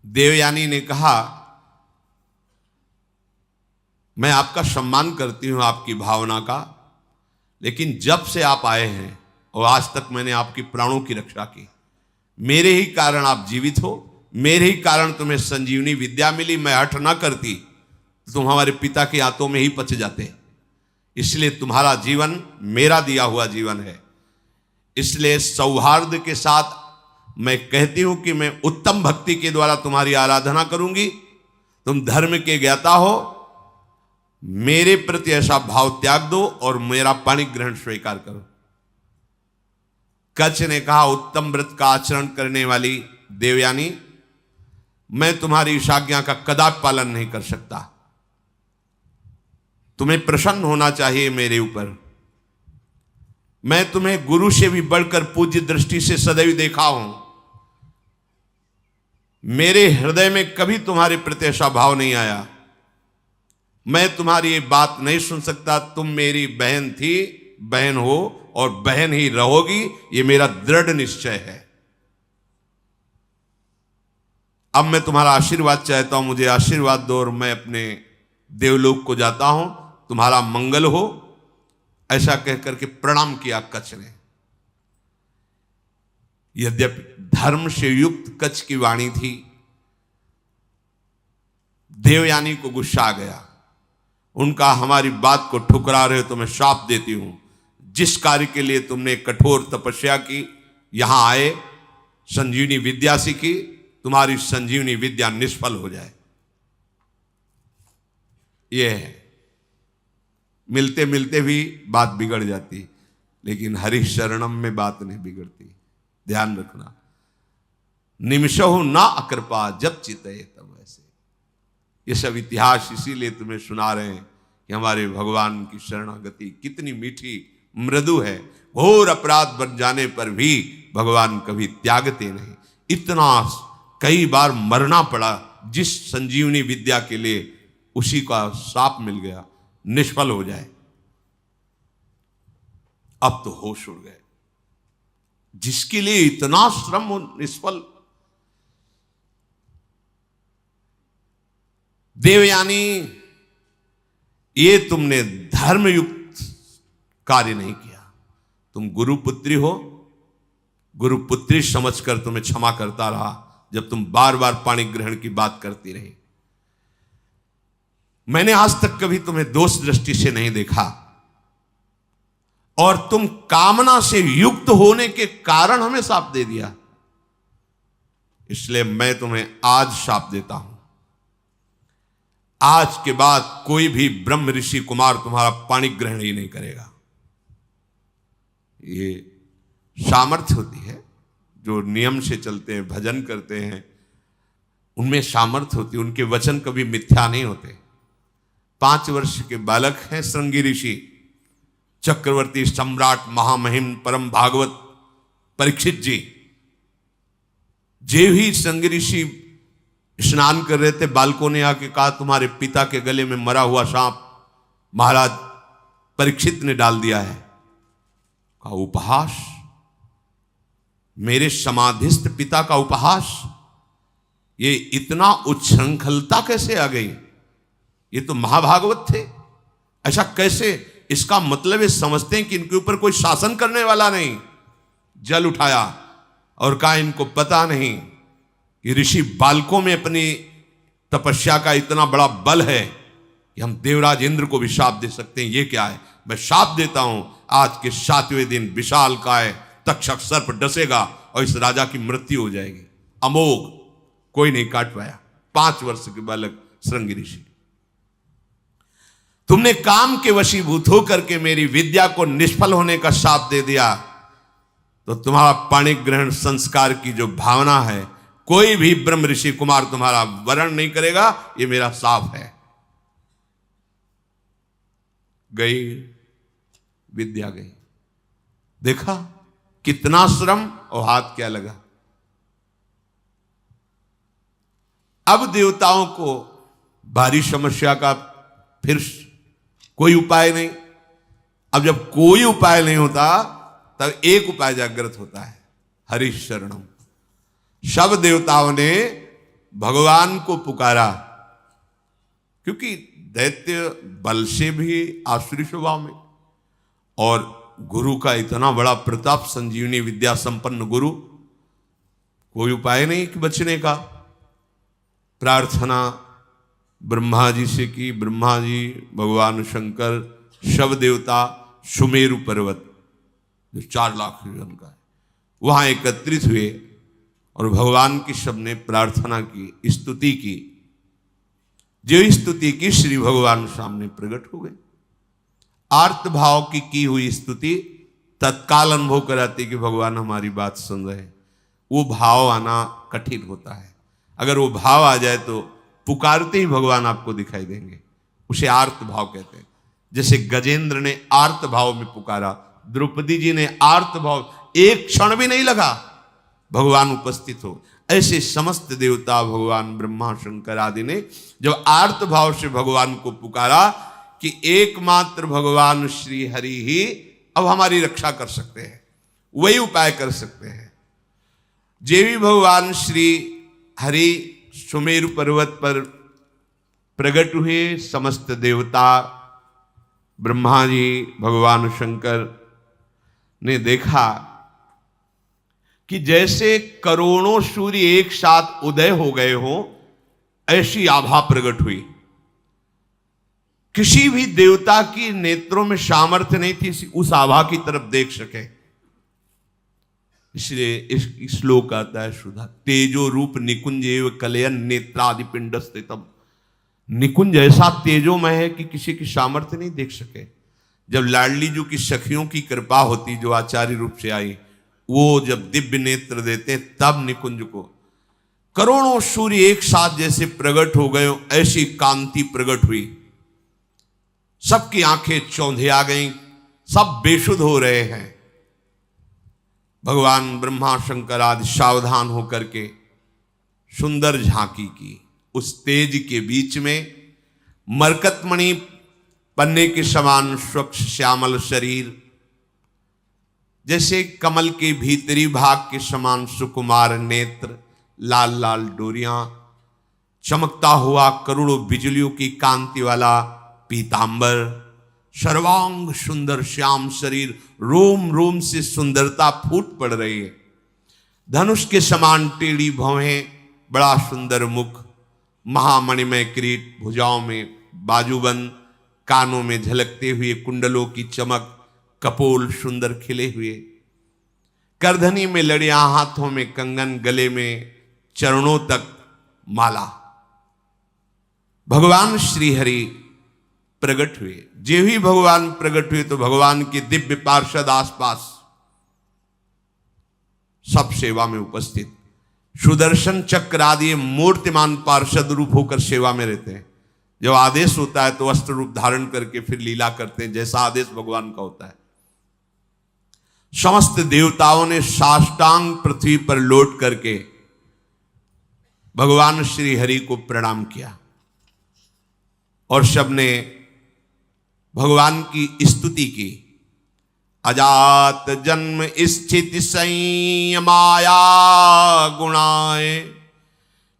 देवयानी ने कहा, मैं आपका सम्मान करती हूं, आपकी भावना का, लेकिन जब से आप आए हैं और आज तक मैंने आपकी प्राणों की रक्षा की। मेरे ही कारण आप जीवित हो, मेरे ही कारण तुम्हें संजीवनी विद्या मिली। मैं हठ ना करती तो तुम हमारे पिता के हाथों में ही पच जाते। इसलिए तुम्हारा जीवन मेरा दिया हुआ जीवन है। इसलिए सौहार्द के साथ मैं कहती हूं कि मैं उत्तम भक्ति के द्वारा तुम्हारी आराधना करूंगी। तुम धर्म के ज्ञाता हो, मेरे प्रति ऐसा भाव त्याग दो और मेरा पाणी ग्रहण स्वीकार करो। कच्छ ने कहा, उत्तम व्रत का आचरण करने वाली देवयानी, मैं तुम्हारी इस आज्ञा का कदापि पालन नहीं कर सकता। तुम्हें प्रसन्न होना चाहिए मेरे ऊपर। मैं तुम्हें गुरु से भी बढ़कर पूज्य दृष्टि से सदैव देखा हूं। मेरे हृदय में कभी तुम्हारे प्रति ऐसा भाव नहीं आया। मैं तुम्हारी ये बात नहीं सुन सकता। तुम मेरी बहन थी, बहन हो और बहन ही रहोगी, ये मेरा दृढ़ निश्चय है। अब मैं तुम्हारा आशीर्वाद चाहता हूं, मुझे आशीर्वाद दो और मैं अपने देवलोक को जाता हूं। तुम्हारा मंगल हो। ऐसा कहकर के प्रणाम किया कच्छ ने। यद्यपि धर्म से युक्त कच्छ की वाणी थी, देवयानी को गुस्सा आ गया। उनका, हमारी बात को ठुकरा रहे हो तो मैं श्राप देती हूं। जिस कार्य के लिए तुमने कठोर तपस्या की, यहां आए, संजीवनी विद्या सीखी, तुम्हारी संजीवनी विद्या निष्फल हो जाए। यह है मिलते मिलते भी बात बिगड़ जाती, लेकिन हरि शरणम में बात नहीं बिगड़ती। ध्यान रखना, निमिषहु ना अकृपा जब चितये तब ऐसे। ये सब इतिहास इसीलिए तुम्हें सुना रहे हैं कि हमारे भगवान की शरणागति कितनी मीठी मृदु है। घोर अपराध बन जाने पर भी भगवान कभी त्यागते नहीं। इतना कई बार मरना पड़ा जिस संजीवनी विद्या के लिए, उसी का साप मिल गया, निष्फल हो जाए। अब तो होश उड़ गए, जिसके लिए इतना श्रम निष्फल। देवयानी, ये तुमने धर्मयुक्त कार्य नहीं किया। तुम गुरुपुत्री हो, गुरुपुत्री समझकर तुम्हें क्षमा करता रहा जब तुम बार बार पाणी ग्रहण की बात करती रही। मैंने आज तक कभी तुम्हें दोष दृष्टि से नहीं देखा, और तुम कामना से युक्त होने के कारण हमें शाप दे दिया। इसलिए मैं तुम्हें आज शाप देता हूं, आज के बाद कोई भी ब्रह्म ऋषि कुमार तुम्हारा पाणी ग्रहण ही नहीं करेगा। ये सामर्थ्य होती है, जो नियम से चलते हैं, भजन करते हैं, उनमें सामर्थ्य होती है। उनके वचन कभी मिथ्या नहीं होते। 5 वर्ष के बालक हैं श्रृंगी ऋषि, चक्रवर्ती सम्राट महामहिम परम भागवत परीक्षित जी। जे ही श्रृंगी ऋषि स्नान कर रहे थे, बालकों ने आके कहा तुम्हारे पिता के गले में मरा हुआ सांप महाराज परीक्षित ने डाल दिया है। कहा उपहास, मेरे समाधिस्थ पिता का उपहास, ये इतना उच्छृंखलता कैसे आ गई? ये तो महाभागवत थे, ऐसा कैसे? इसका मतलब ये समझते हैं कि इनके ऊपर कोई शासन करने वाला नहीं। जल उठाया और कहा इनको पता नहीं कि ऋषि बालकों में अपनी तपस्या का इतना बड़ा बल है कि हम देवराज इंद्र को भी शाप दे सकते हैं। ये क्या है? मैं शाप देता हूं, आज के 7वें दिन विशाल काय तक्षक सर्प डसेगा और इस राजा की मृत्यु हो जाएगी। अमोघ, कोई नहीं काट पाया। 5 वर्ष के बालक श्रृंगी ऋषि। तुमने काम के वशीभूत होकर के मेरी विद्या को निष्फल होने का शाप दे दिया, तो तुम्हारा पाणी ग्रहण संस्कार की जो भावना है, कोई भी ब्रह्म ऋषि कुमार तुम्हारा वरण नहीं करेगा। ये मेरा शाप है। गई विद्या, गई। देखा कितना श्रम और हाथ क्या लगा। अब देवताओं को भारी समस्या का फिर कोई उपाय नहीं। अब जब कोई उपाय नहीं होता, तब एक उपाय जागृत होता है, हरि शरणम। सब देवताओं ने भगवान को पुकारा, क्योंकि दैत्य बल से भी आसुरी स्वभाव में, और गुरु का इतना बड़ा प्रताप, संजीवनी विद्या संपन्न गुरु, कोई उपाय नहीं कि बचने का। प्रार्थना ब्रह्मा जी से की। ब्रह्मा जी, भगवान शंकर, शव देवता, सुमेरु पर्वत जो 4 लाख योजन का है, वहां एकत्रित हुए और भगवान की सबने प्रार्थना की, स्तुति की। जो स्तुति की, श्री भगवान सामने प्रकट हो गए। आर्त भाव की हुई स्तुति तत्काल अनुभव कराती कि भगवान हमारी बात सुन रहे हैं। वो भाव आना कठिन होता है। अगर वो भाव आ जाए तो पुकारते ही भगवान आपको दिखाई देंगे। उसे आर्त भाव कहते हैं। जैसे गजेंद्र ने आर्त भाव में पुकारा, द्रौपदी जी ने आर्त भाव, एक क्षण भी नहीं लगा भगवान उपस्थित हो। ऐसे समस्त देवता, भगवान ब्रह्मा शंकर आदि ने जब आर्त भाव से भगवान को पुकारा कि एकमात्र भगवान श्री हरि ही अब हमारी रक्षा कर सकते हैं, वही उपाय कर सकते हैं। जे भी भगवान श्री हरि सुमेरु पर्वत पर प्रकट हुए, समस्त देवता, ब्रह्मा जी, भगवान शंकर ने देखा कि जैसे करोड़ों सूर्य एक साथ उदय हो गए हो, ऐसी आभा प्रकट हुई। किसी भी देवता की नेत्रों में सामर्थ्य नहीं थी उस आभा की तरफ देख सके। इसलिए इस श्लोक आता है सुधा, तेजो रूप निकुंज एव कलयन नेत्रादि पिंड स्थितम। निकुंज ऐसा तेजोमय है कि किसी की सामर्थ्य नहीं देख सके। जब लाडली जी की सखियों की कृपा होती, जो आचार्य रूप से आई, वो जब दिव्य नेत्र देते तब निकुंज को करोड़ों सूर्य एक साथ जैसे प्रकट हो गए, ऐसी कांति प्रकट हुई। सबकी आंखें चौंधे आ गईं, सब बेशुद्ध हो रहे हैं। भगवान ब्रह्मा शंकर आदि सावधान होकर के सुंदर झांकी की। उस तेज के बीच में मरकतमणि पन्ने के समान स्वच्छ श्यामल शरीर, जैसे कमल के भीतरी भाग के समान सुकुमार नेत्र, लाल लाल डोरियां, चमकता हुआ करोड़ों बिजलियों की कांति वाला पीतांबर, सर्वांग सुंदर श्याम शरीर, रोम रोम से सुंदरता फूट पड़ रही है। धनुष के समान टेढ़ी भौहें, बड़ा सुंदर मुख, महामणिमय किरीट, भुजाओं में बाजूबंद, कानों में झलकते हुए कुंडलों की चमक, कपोल सुंदर खिले हुए, करधनी में लड़ियां, हाथों में कंगन, गले में चरणों तक माला। भगवान श्री हरि प्रकट हुए। जे ही भगवान प्रकट हुए तो भगवान के दिव्य पार्षद आसपास सब सेवा में उपस्थित, सुदर्शन चक्र आदि मूर्तिमान पार्षद रूप होकर सेवा में रहते हैं। जब आदेश होता है तो अस्त्र रूप धारण करके फिर लीला करते हैं, जैसा आदेश भगवान का होता है। समस्त देवताओं ने साष्टांग पृथ्वी पर लौट करके भगवान श्री हरि को प्रणाम किया और सबने भगवान की स्तुति की। अजात जन्म स्थिति संयमाया गुणाए,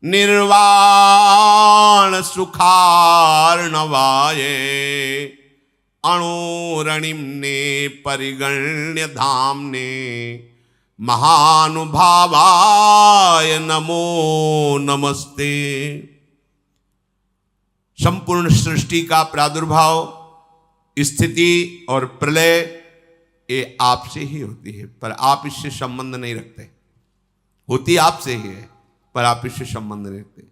निर्वाण सुखार्णवाये, अणुरणिम ने परिगण्य धामने, महानुभावाय नमो नमस्ते। संपूर्ण सृष्टि का प्रादुर्भाव, स्थिति और प्रलय ये आपसे ही होती है, पर आप इससे संबंध नहीं रखते। होती आपसे ही है पर आप इससे संबंध नहीं रखते।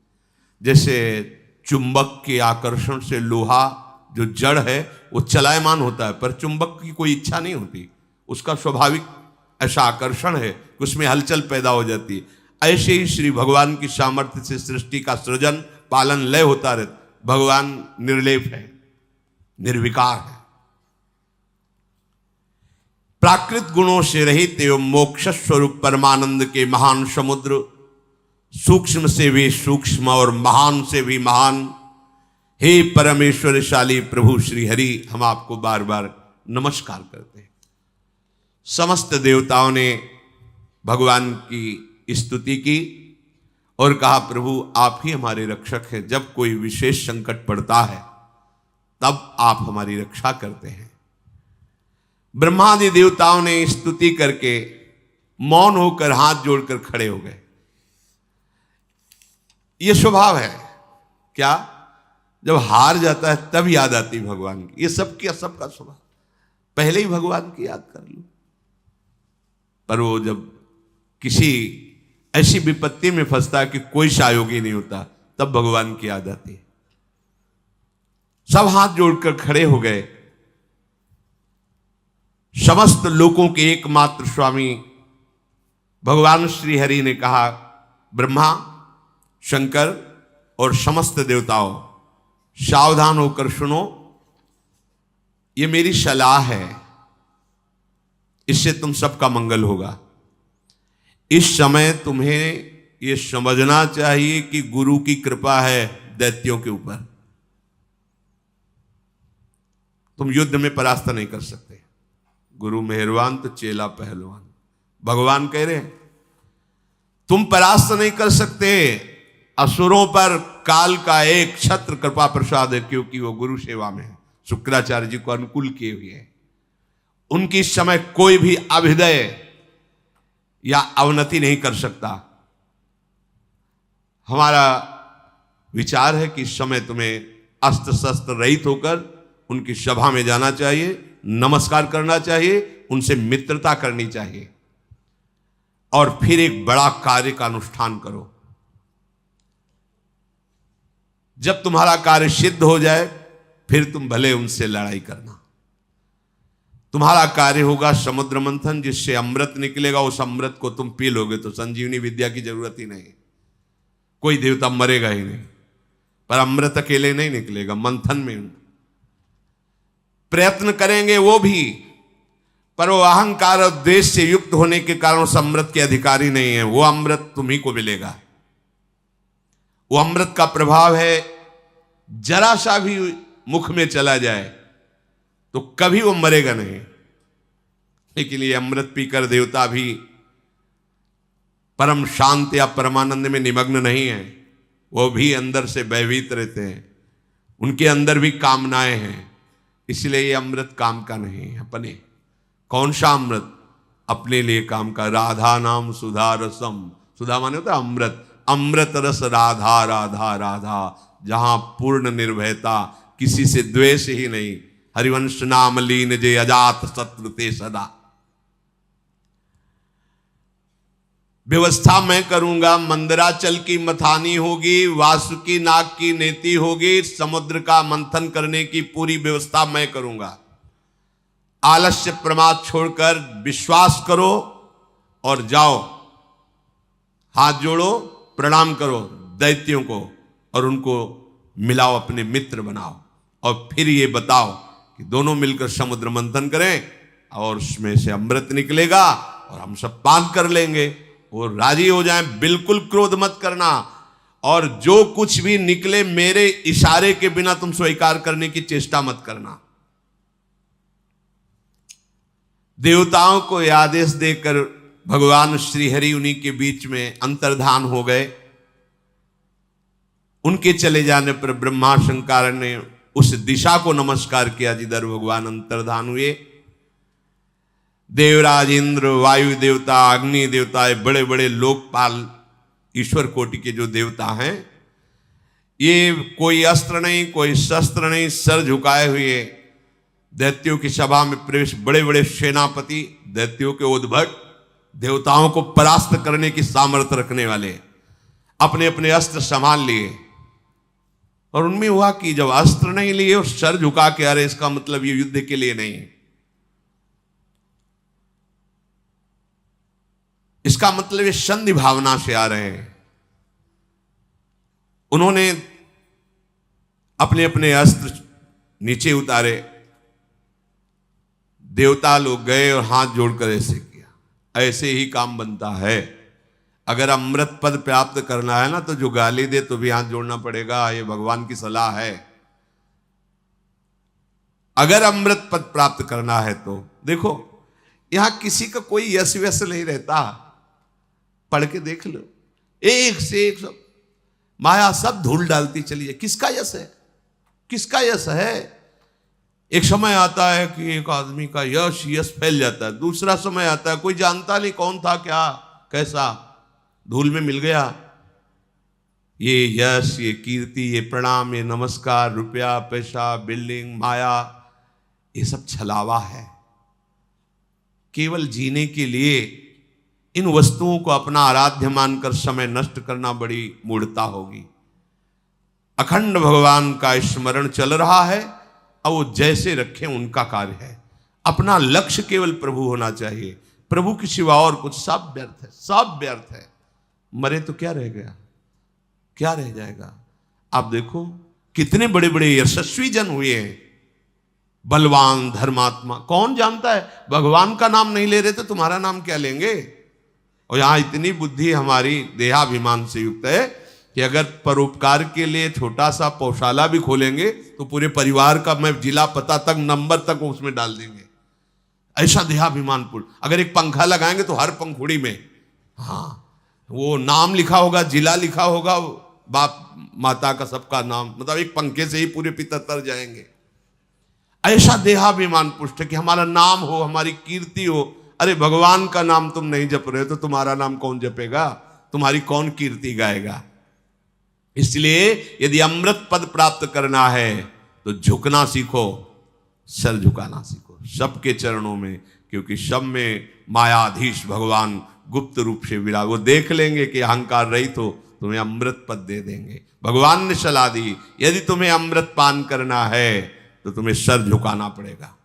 जैसे चुंबक के आकर्षण से लोहा जो जड़ है वो चलायमान होता है, पर चुंबक की कोई इच्छा नहीं होती, उसका स्वाभाविक ऐसा आकर्षण है कि उसमें हलचल पैदा हो जाती है। ऐसे ही श्री भगवान की सामर्थ्य से सृष्टि का सृजन पालन लय होता रहता। भगवान निर्लेप है, निर्विकार है, प्राकृत गुणों से रहित एवं मोक्ष स्वरूप परमानंद के महान समुद्र, सूक्ष्म से भी सूक्ष्म और महान से भी महान, हे परमेश्वरशाली प्रभु श्री हरि, हम आपको बार बार नमस्कार करते हैं। समस्त देवताओं ने भगवान की स्तुति की और कहा, प्रभु आप ही हमारे रक्षक हैं। जब कोई विशेष संकट पड़ता है तब आप हमारी रक्षा करते हैं। ब्रह्मादि देवताओं ने स्तुति करके मौन होकर हाथ जोड़कर खड़े हो गए। यह स्वभाव है क्या, जब हार जाता है तब याद आती भगवान की। ये सबका स्वभाव, पहले ही भगवान की याद कर लो। पर वो जब किसी ऐसी विपत्ति में फंसता है कि कोई सहयोगी नहीं होता, तब भगवान की याद आती है। सब हाथ जोड़कर खड़े हो गए। समस्त लोकों के एकमात्र स्वामी भगवान श्री हरि ने कहा, ब्रह्मा, शंकर और समस्त देवताओं, सावधान होकर सुनो, ये मेरी सलाह है, इससे तुम सबका मंगल होगा। इस समय तुम्हें यह समझना चाहिए कि गुरु की कृपा है दैत्यों के ऊपर। तुम युद्ध में परास्त नहीं कर सकते। गुरु मेहरबान तो चेला पहलवान। भगवान कह रहे हैं तुम परास्त नहीं कर सकते। असुरों पर काल का एक छत्र कृपा प्रसाद है, क्योंकि वो गुरु सेवा में है, शुक्राचार्य जी को अनुकूल किए हुए हैं। उनकी इस समय कोई भी अभ्युदय या अवनति नहीं कर सकता। हमारा विचार है कि इस समय तुम्हें अस्त्र शस्त्र रहित होकर उनकी सभा में जाना चाहिए, नमस्कार करना चाहिए, उनसे मित्रता करनी चाहिए और फिर एक बड़ा कार्य का अनुष्ठान करो। जब तुम्हारा कार्य सिद्ध हो जाए फिर तुम भले उनसे लड़ाई करना। तुम्हारा कार्य होगा समुद्र मंथन, जिससे अमृत निकलेगा। उस अमृत को तुम पी लोगे तो संजीवनी विद्या की जरूरत ही नहीं, कोई देवता मरेगा ही नहीं। पर अमृत अकेले नहीं निकलेगा, मंथन में प्रयत्न करेंगे वो भी, पर वो अहंकार और द्वेष से युक्त होने के कारण उस अमृत के अधिकारी नहीं है। वो अमृत तुम्ही को मिलेगा। वो अमृत का प्रभाव है, जरा सा भी मुख में चला जाए तो कभी वो मरेगा नहीं। लेकिन ये अमृत पीकर देवता भी परम शांत या परमानंद में निमग्न नहीं है, वो भी अंदर से भयभीत रहते हैं, उनके अंदर भी कामनाएं हैं। इसलिए ये अमृत काम का नहीं है अपने। कौन सा अमृत? अपने लिए काम का। राधा नाम सुधा रसम, सुधा माने होता है अमृत, अमृत रस राधा राधा राधा, जहां पूर्ण निर्भयता, किसी से द्वेष ही नहीं। हरिवंश नाम लीन जे अजात शत्रु ते सदा। व्यवस्था मैं करूंगा, मंदराचल की मथानी होगी, वासुकी नाग की नेति होगी, समुद्र का मंथन करने की पूरी व्यवस्था मैं करूंगा। आलस्य प्रमाद छोड़कर विश्वास करो और जाओ, हाथ जोड़ो, प्रणाम करो दैत्यों को और उनको मिलाओ, अपने मित्र बनाओ, और फिर ये बताओ कि दोनों मिलकर समुद्र मंथन करें और उसमें से अमृत निकलेगा और हम सब पान कर लेंगे। वो राजी हो जाएं। बिल्कुल क्रोध मत करना, और जो कुछ भी निकले मेरे इशारे के बिना तुम स्वीकार करने की चेष्टा मत करना। देवताओं को आदेश देकर भगवान श्री हरि उन्हीं के बीच में अंतर्धान हो गए। उनके चले जाने पर ब्रह्मा शंकर ने उस दिशा को नमस्कार किया जिधर भगवान अंतर्धान हुए। देवराज इंद्र, वायु देवता, अग्नि देवता, बड़े बड़े लोकपाल ईश्वर कोटि के जो देवता हैं, ये कोई अस्त्र नहीं, कोई शस्त्र नहीं, सर झुकाए हुए दैत्यों की सभा में प्रवेश। बड़े बड़े सेनापति, दैत्यों के उद्भट, देवताओं को परास्त करने की सामर्थ्य रखने वाले, अपने अपने अस्त्र संभाल लिए। और उनमें हुआ कि जब अस्त्र नहीं लिए और सर झुका के, अरे इसका मतलब ये युद्ध के लिए नहीं है, इसका मतलब ये संधि भावना से आ रहे हैं। उन्होंने अपने अपने अस्त्र नीचे उतारे। देवता लोग गए और हाथ जोड़कर ऐसे किया। ऐसे ही काम बनता है। अगर अमृत पद प्राप्त करना है ना, तो जो गाली दे तो भी हाथ जोड़ना पड़ेगा। ये भगवान की सलाह है। अगर अमृत पद प्राप्त करना है तो देखो, यहां किसी का कोई यश व्यस नहीं रहता। पढ़ के देख लो, एक से एक सब माया सब धूल डालती चली है। किसका यश है? किसका यश है? एक समय आता है कि एक आदमी का यश फैल जाता है। दूसरा समय आता है कोई जानता नहीं कौन था, क्या कैसा, धूल में मिल गया। ये यश, ये कीर्ति, ये प्रणाम, ये नमस्कार, रुपया, पैसा, बिल्डिंग, माया, ये सब छलावा है। केवल जीने के लिए इन वस्तुओं को अपना आराध्य मानकर समय नष्ट करना बड़ी मूढ़ता होगी। अखंड भगवान का स्मरण चल रहा है, और वो जैसे रखें उनका कार्य है। अपना लक्ष्य केवल प्रभु होना चाहिए। प्रभु के सिवा और कुछ सब व्यर्थ है, सब व्यर्थ है। मरे तो क्या रह गया, क्या रह जाएगा? आप देखो कितने बड़े बड़े यशस्वी जन हुए हैं, बलवान, धर्मात्मा। कौन जानता है, भगवान का नाम नहीं ले रहे तो तुम्हारा नाम क्या लेंगे? और यहां इतनी बुद्धि हमारी देहाभिमान से युक्त है कि अगर परोपकार के लिए छोटा सा पौशाला भी खोलेंगे तो पूरे परिवार का मैं जिला पता तक, नंबर तक उसमें डाल देंगे। ऐसा देहाभिमानपूर्ण। अगर एक पंखा लगाएंगे तो हर पंखुड़ी में वो नाम लिखा होगा, जिला लिखा होगा, बाप माता का सबका नाम, मतलब एक पंखे से ही पूरे पिता तर जाएंगे। ऐसा देहाभिमान पुष्ट कि हमारा नाम हो, हमारी कीर्ति हो। अरे भगवान का नाम तुम नहीं जप रहे हो तो तुम्हारा नाम कौन जपेगा, तुम्हारी कौन कीर्ति गाएगा? इसलिए यदि अमृत पद प्राप्त करना है तो झुकना सीखो, सर झुकाना सीखो सबके चरणों में, क्योंकि सब में मायाधीश भगवान गुप्त रूप से विराज। वो देख लेंगे कि अहंकार रहित हो, तुम्हें अमृत पद दे देंगे। भगवान ने सलाह दी, यदि तुम्हें अमृत पान करना है तो तुम्हें सर झुकाना पड़ेगा।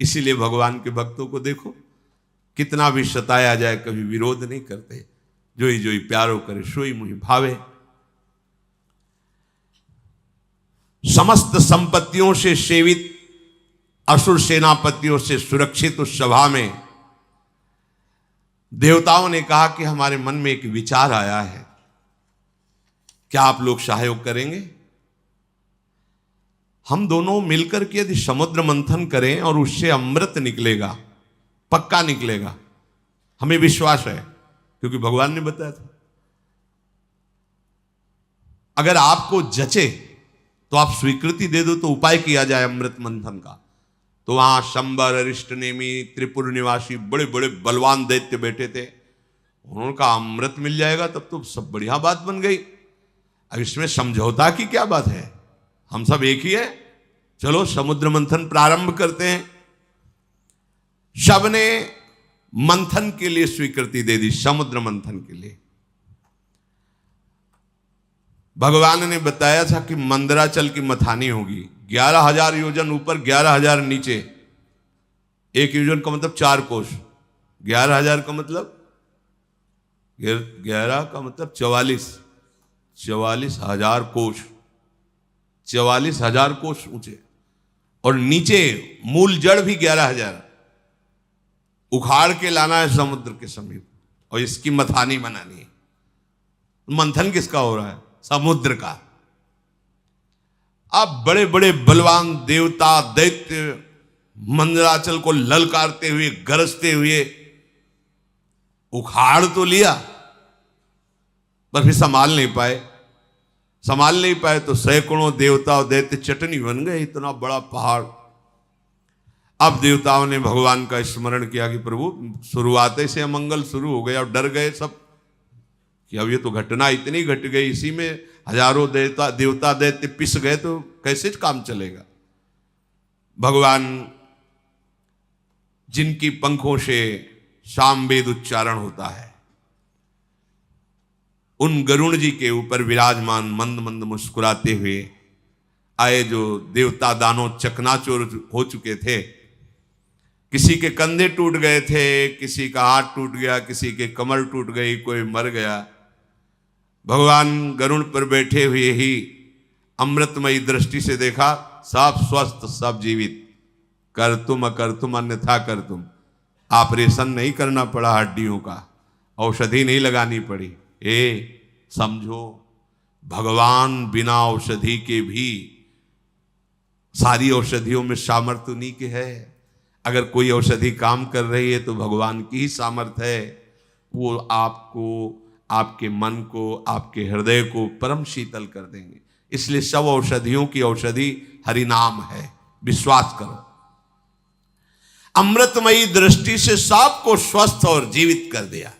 इसीलिए भगवान के भक्तों को देखो, कितना भी सताया जाए कभी विरोध नहीं करते। जोई जोई प्यारो करे सोई मुहि भावे। समस्त संपत्तियों से सेवित, असुर सेनापतियों से सुरक्षित उस सभा में देवताओं ने कहा कि हमारे मन में एक विचार आया है, क्या आप लोग सहयोग करेंगे? हम दोनों मिलकर के यदि समुद्र मंथन करें और उससे अमृत निकलेगा, पक्का निकलेगा, हमें विश्वास है, क्योंकि भगवान ने बताया था। अगर आपको जचे तो आप स्वीकृति दे दो, तो उपाय किया जाए अमृत मंथन का। तो वहां शंबर, अरिष्ट नेमी, त्रिपुर निवासी बड़े बड़े बलवान दैत्य बैठे थे। उन्होंने कहा अमृत मिल जाएगा तब तो सब बढ़िया बात बन गई। अब इसमें समझौता की क्या बात है, हम सब एक ही है, चलो समुद्र मंथन प्रारंभ करते हैं। सबने मंथन के लिए स्वीकृति दे दी, समुद्र मंथन के लिए। भगवान ने बताया था कि मंदराचल की मथानी होगी, 11,000 योजन ऊपर, 11,000 नीचे। एक योजन का मतलब 4 कोस, 11,000 का मतलब 11 का मतलब 44,000 कोस, 44,000 कोस ऊंचे। और नीचे मूल जड़ भी 11,000 उखाड़ के लाना है समुद्र के समीप, और इसकी मथानी बनानी है। मंथन किसका हो रहा है? समुद्र का। अब बड़े बड़े बलवान देवता दैत्य मंदराचल को ललकारते हुए, गरजते हुए उखाड़ तो लिया, पर फिर संभाल नहीं पाए तो सैकड़ों देवता और दैत्य चटनी बन गए, इतना बड़ा पहाड़। अब देवताओं ने भगवान का स्मरण किया कि प्रभु शुरुआत से अमंगल शुरू हो गया, और डर गए सब कि अब ये तो घटना इतनी घट गई, इसी में हजारों देवता दैत्य पिस गए तो कैसे काम चलेगा। भगवान जिनकी पंखों से सामवेद उच्चारण होता है, उन गरुण जी के ऊपर विराजमान मंद मंद मुस्कुराते हुए आए, जो देवता दानों चकनाचूर हो चुके थे। किसी के कंधे टूट गए थे, किसी का हाथ टूट गया, किसी के कमर टूट गई, कोई मर गया। भगवान गरुड़ पर बैठे हुए ही अमृतमयी दृष्टि से देखा, सब स्वस्थ, सब जीवित। कर तुम अकर तुम अन्यथा कर तुम। ऑपरेशन नहीं करना पड़ा हड्डियों का, औषधि नहीं लगानी पड़ी। समझो, भगवान बिना औषधि के भी, सारी औषधियों में सामर्थ्य उन्हीं के है। अगर कोई औषधि काम कर रही है तो भगवान की ही सामर्थ्य है। वो आपको, आपके मन को, आपके हृदय को परम शीतल कर देंगे। इसलिए सब औषधियों की औषधि हरिनाम है, विश्वास करो। अमृतमयी दृष्टि से सबको स्वस्थ और जीवित कर दिया।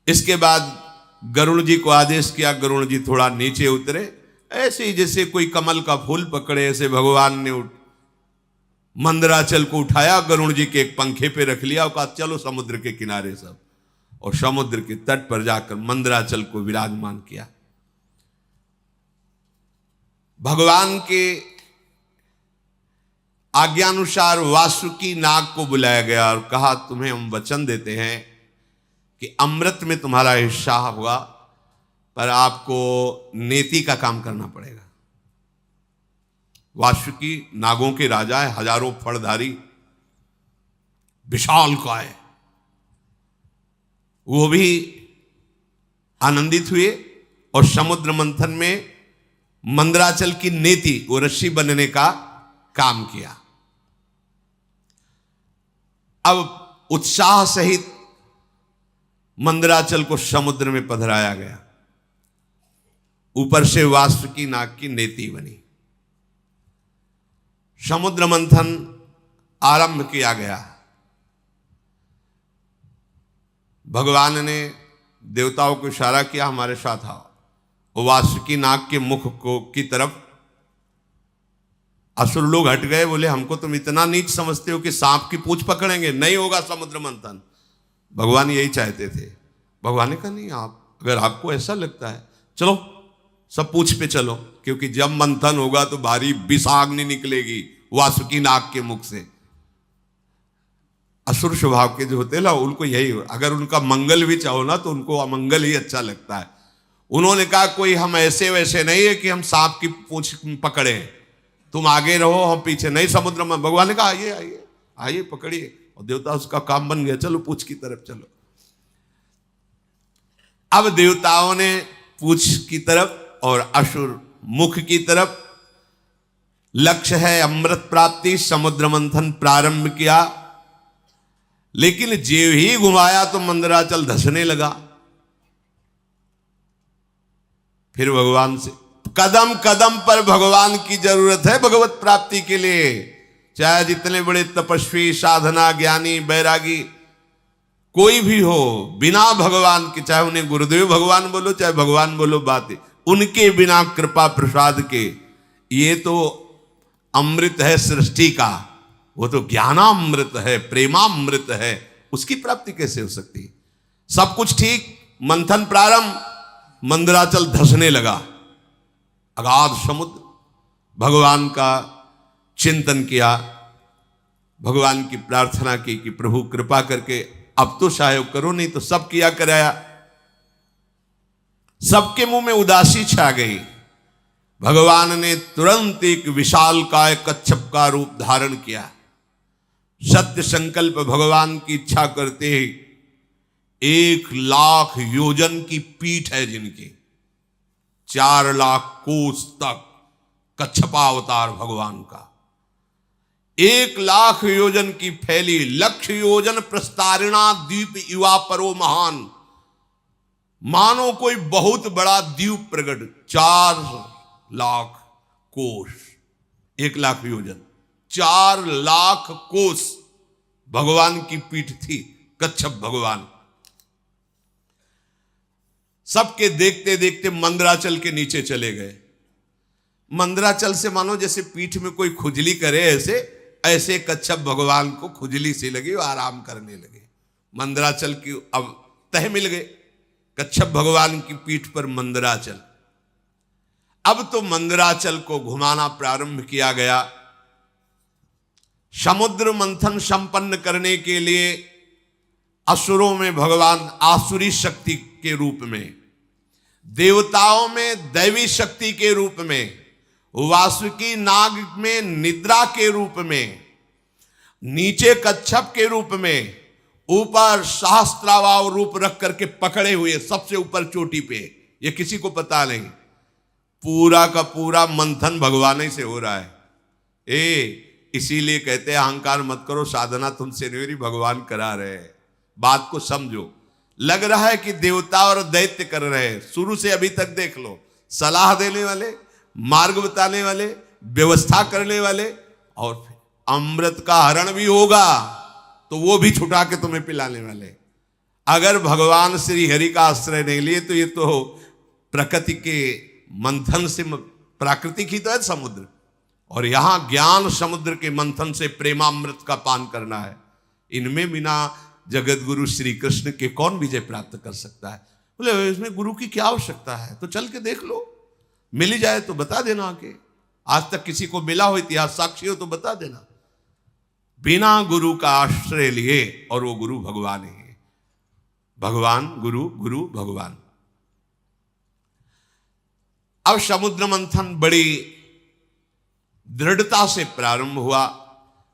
इसके बाद गरुड़ जी को आदेश किया, गरुड़ जी थोड़ा नीचे उतरे। ऐसे ही जैसे कोई कमल का फूल पकड़े, ऐसे भगवान ने मंदराचल को उठाया, गरुड़ जी के एक पंखे पे रख लिया और कहा चलो समुद्र के किनारे सब, और समुद्र के तट पर जाकर मंदराचल को विराजमान किया। भगवान के आज्ञानुसार वासुकी नाग को बुलाया गया और कहा तुम्हें हम वचन देते हैं कि अमृत में तुम्हारा हिस्सा होगा, पर आपको नेति का काम करना पड़ेगा। वासुकी नागों के राजा है, हजारों फड़धारी, विशाल काय। वो भी आनंदित हुए और समुद्र मंथन में मंदराचल की नेति, वो रस्सी बनने का काम किया। अब उत्साह सहित मंदराचल को समुद्र में पधराया गया। ऊपर से वासुकी नाग की नेति बनी। समुद्र मंथन आरंभ किया गया। भगवान ने देवताओं को इशारा किया हमारे साथ आओ। वो वासुकी नाग के मुख को की तरफ असुर लोग हट गए, बोले हमको तुम इतना नीच समझते हो कि सांप की पूंछ पकड़ेंगे, नहीं होगा समुद्र मंथन। भगवान यही चाहते थे। भगवान ने कहा नहीं, आप अगर आपको ऐसा लगता है चलो सब पूंछ पे चलो, क्योंकि जब मंथन होगा तो भारी विषाग्नि निकलेगी वासुकी नाग के मुख से। असुर स्वभाव के जो होते हैं ना, उनको यही, अगर उनका मंगल भी चाहो ना तो उनको अमंगल ही अच्छा लगता है। उन्होंने कहा कोई हम ऐसे वैसे नहीं है कि हम सांप की पूंछ पकड़े, तुम आगे रहो हम पीछे नहीं। समुद्र में भगवान ने कहा आइए आइए आइए पकड़िए, और देवता उसका काम बन गया, चलो पूंछ की तरफ चलो। अब देवताओं ने पूंछ की तरफ और असुर मुख की तरफ, लक्ष्य है अमृत प्राप्ति, समुद्र मंथन प्रारंभ किया। लेकिन जेव ही घुमाया तो मंदराचल धसने लगा। फिर भगवान से कदम कदम पर भगवान की जरूरत है भगवत प्राप्ति के लिए। चाहे जितने बड़े तपस्वी, साधना, ज्ञानी, बैरागी कोई भी हो, बिना भगवान के, चाहे उन्हें गुरुदेव भगवान बोलो चाहे भगवान बोलो, बातें उनके बिना कृपा प्रसाद के, ये तो अमृत है सृष्टि का, वो तो ज्ञानामृत है, प्रेमामृत है, उसकी प्राप्ति कैसे हो सकती? सब कुछ ठीक, मंथन प्रारंभ, मंदराचल धसने लगा। अगाध समुद्र, भगवान का चिंतन किया, भगवान की प्रार्थना की कि प्रभु कृपा करके अब तो सहयोग करो, नहीं तो सब किया कराया। सबके मुंह में उदासी छा गई। भगवान ने तुरंत एक विशालकाय कच्छप का रूप धारण किया। सत्य संकल्प भगवान की इच्छा करते ही 1,00,000 योजन की पीठ है जिनकी, 4,00,000 कोस तक कच्छपावतार भगवान का, 1,00,000 योजन की फैली, 1,00,000 योजन प्रस्तारिणा द्वीप युवा परो महान, मानो कोई बहुत बड़ा द्वीप प्रकट, 4,00,000 कोस, 1,00,000 योजन, 4,00,000 कोस भगवान की पीठ थी, कच्छप भगवान। सबके देखते देखते मंदराचल के नीचे चले गए। मंदराचल से मानो जैसे पीठ में कोई खुजली करे, ऐसे कच्छप भगवान को खुजली सी लगी, आराम करने लगे। मंदराचल की अब तह मिल गए, कच्छप भगवान की पीठ पर मंदराचल। अब तो मंदराचल को घुमाना प्रारंभ किया गया। समुद्र मंथन संपन्न करने के लिए असुरों में भगवान आसुरी शक्ति के रूप में, देवताओं में दैवी शक्ति के रूप में, वासुकी नाग में निद्रा के रूप में, नीचे कच्छप के रूप में, ऊपर सहस्त्रावाव रूप रख करके पकड़े हुए सबसे ऊपर चोटी पे, ये किसी को पता नहीं। पूरा का पूरा मंथन भगवान ही से हो रहा है। इसीलिए कहते हैं अहंकार मत करो, साधना तुमसे नहीं मेरी, भगवान करा रहे हैं। बात को समझो। लग रहा है कि देवता और दैत्य कर रहे हैं, शुरू से अभी तक देख लो, सलाह देने वाले, मार्ग बताने वाले, व्यवस्था करने वाले, और फिर अमृत का हरण भी होगा तो वो भी छुटा के तुम्हें पिलाने वाले। अगर भगवान श्री हरि का आश्रय नहीं लिए तो ये तो प्रकृति के मंथन से, प्राकृतिक ही तो है समुद्र, और यहां ज्ञान समुद्र के मंथन से प्रेमामृत का पान करना है। इनमें बिना जगत गुरु श्री कृष्ण के कौन विजय प्राप्त कर सकता है? बोले इसमें गुरु की क्या आवश्यकता है? तो चल के देख लो, मिल ही जाए तो बता देना आके। आज तक किसी को मिला हो, इतिहास साक्षी हो तो बता देना। बिना गुरु का आश्रय लिए, और वो गुरु भगवान ही है। भगवान गुरु, गुरु भगवान। अब समुद्र मंथन बड़ी दृढ़ता से प्रारंभ हुआ।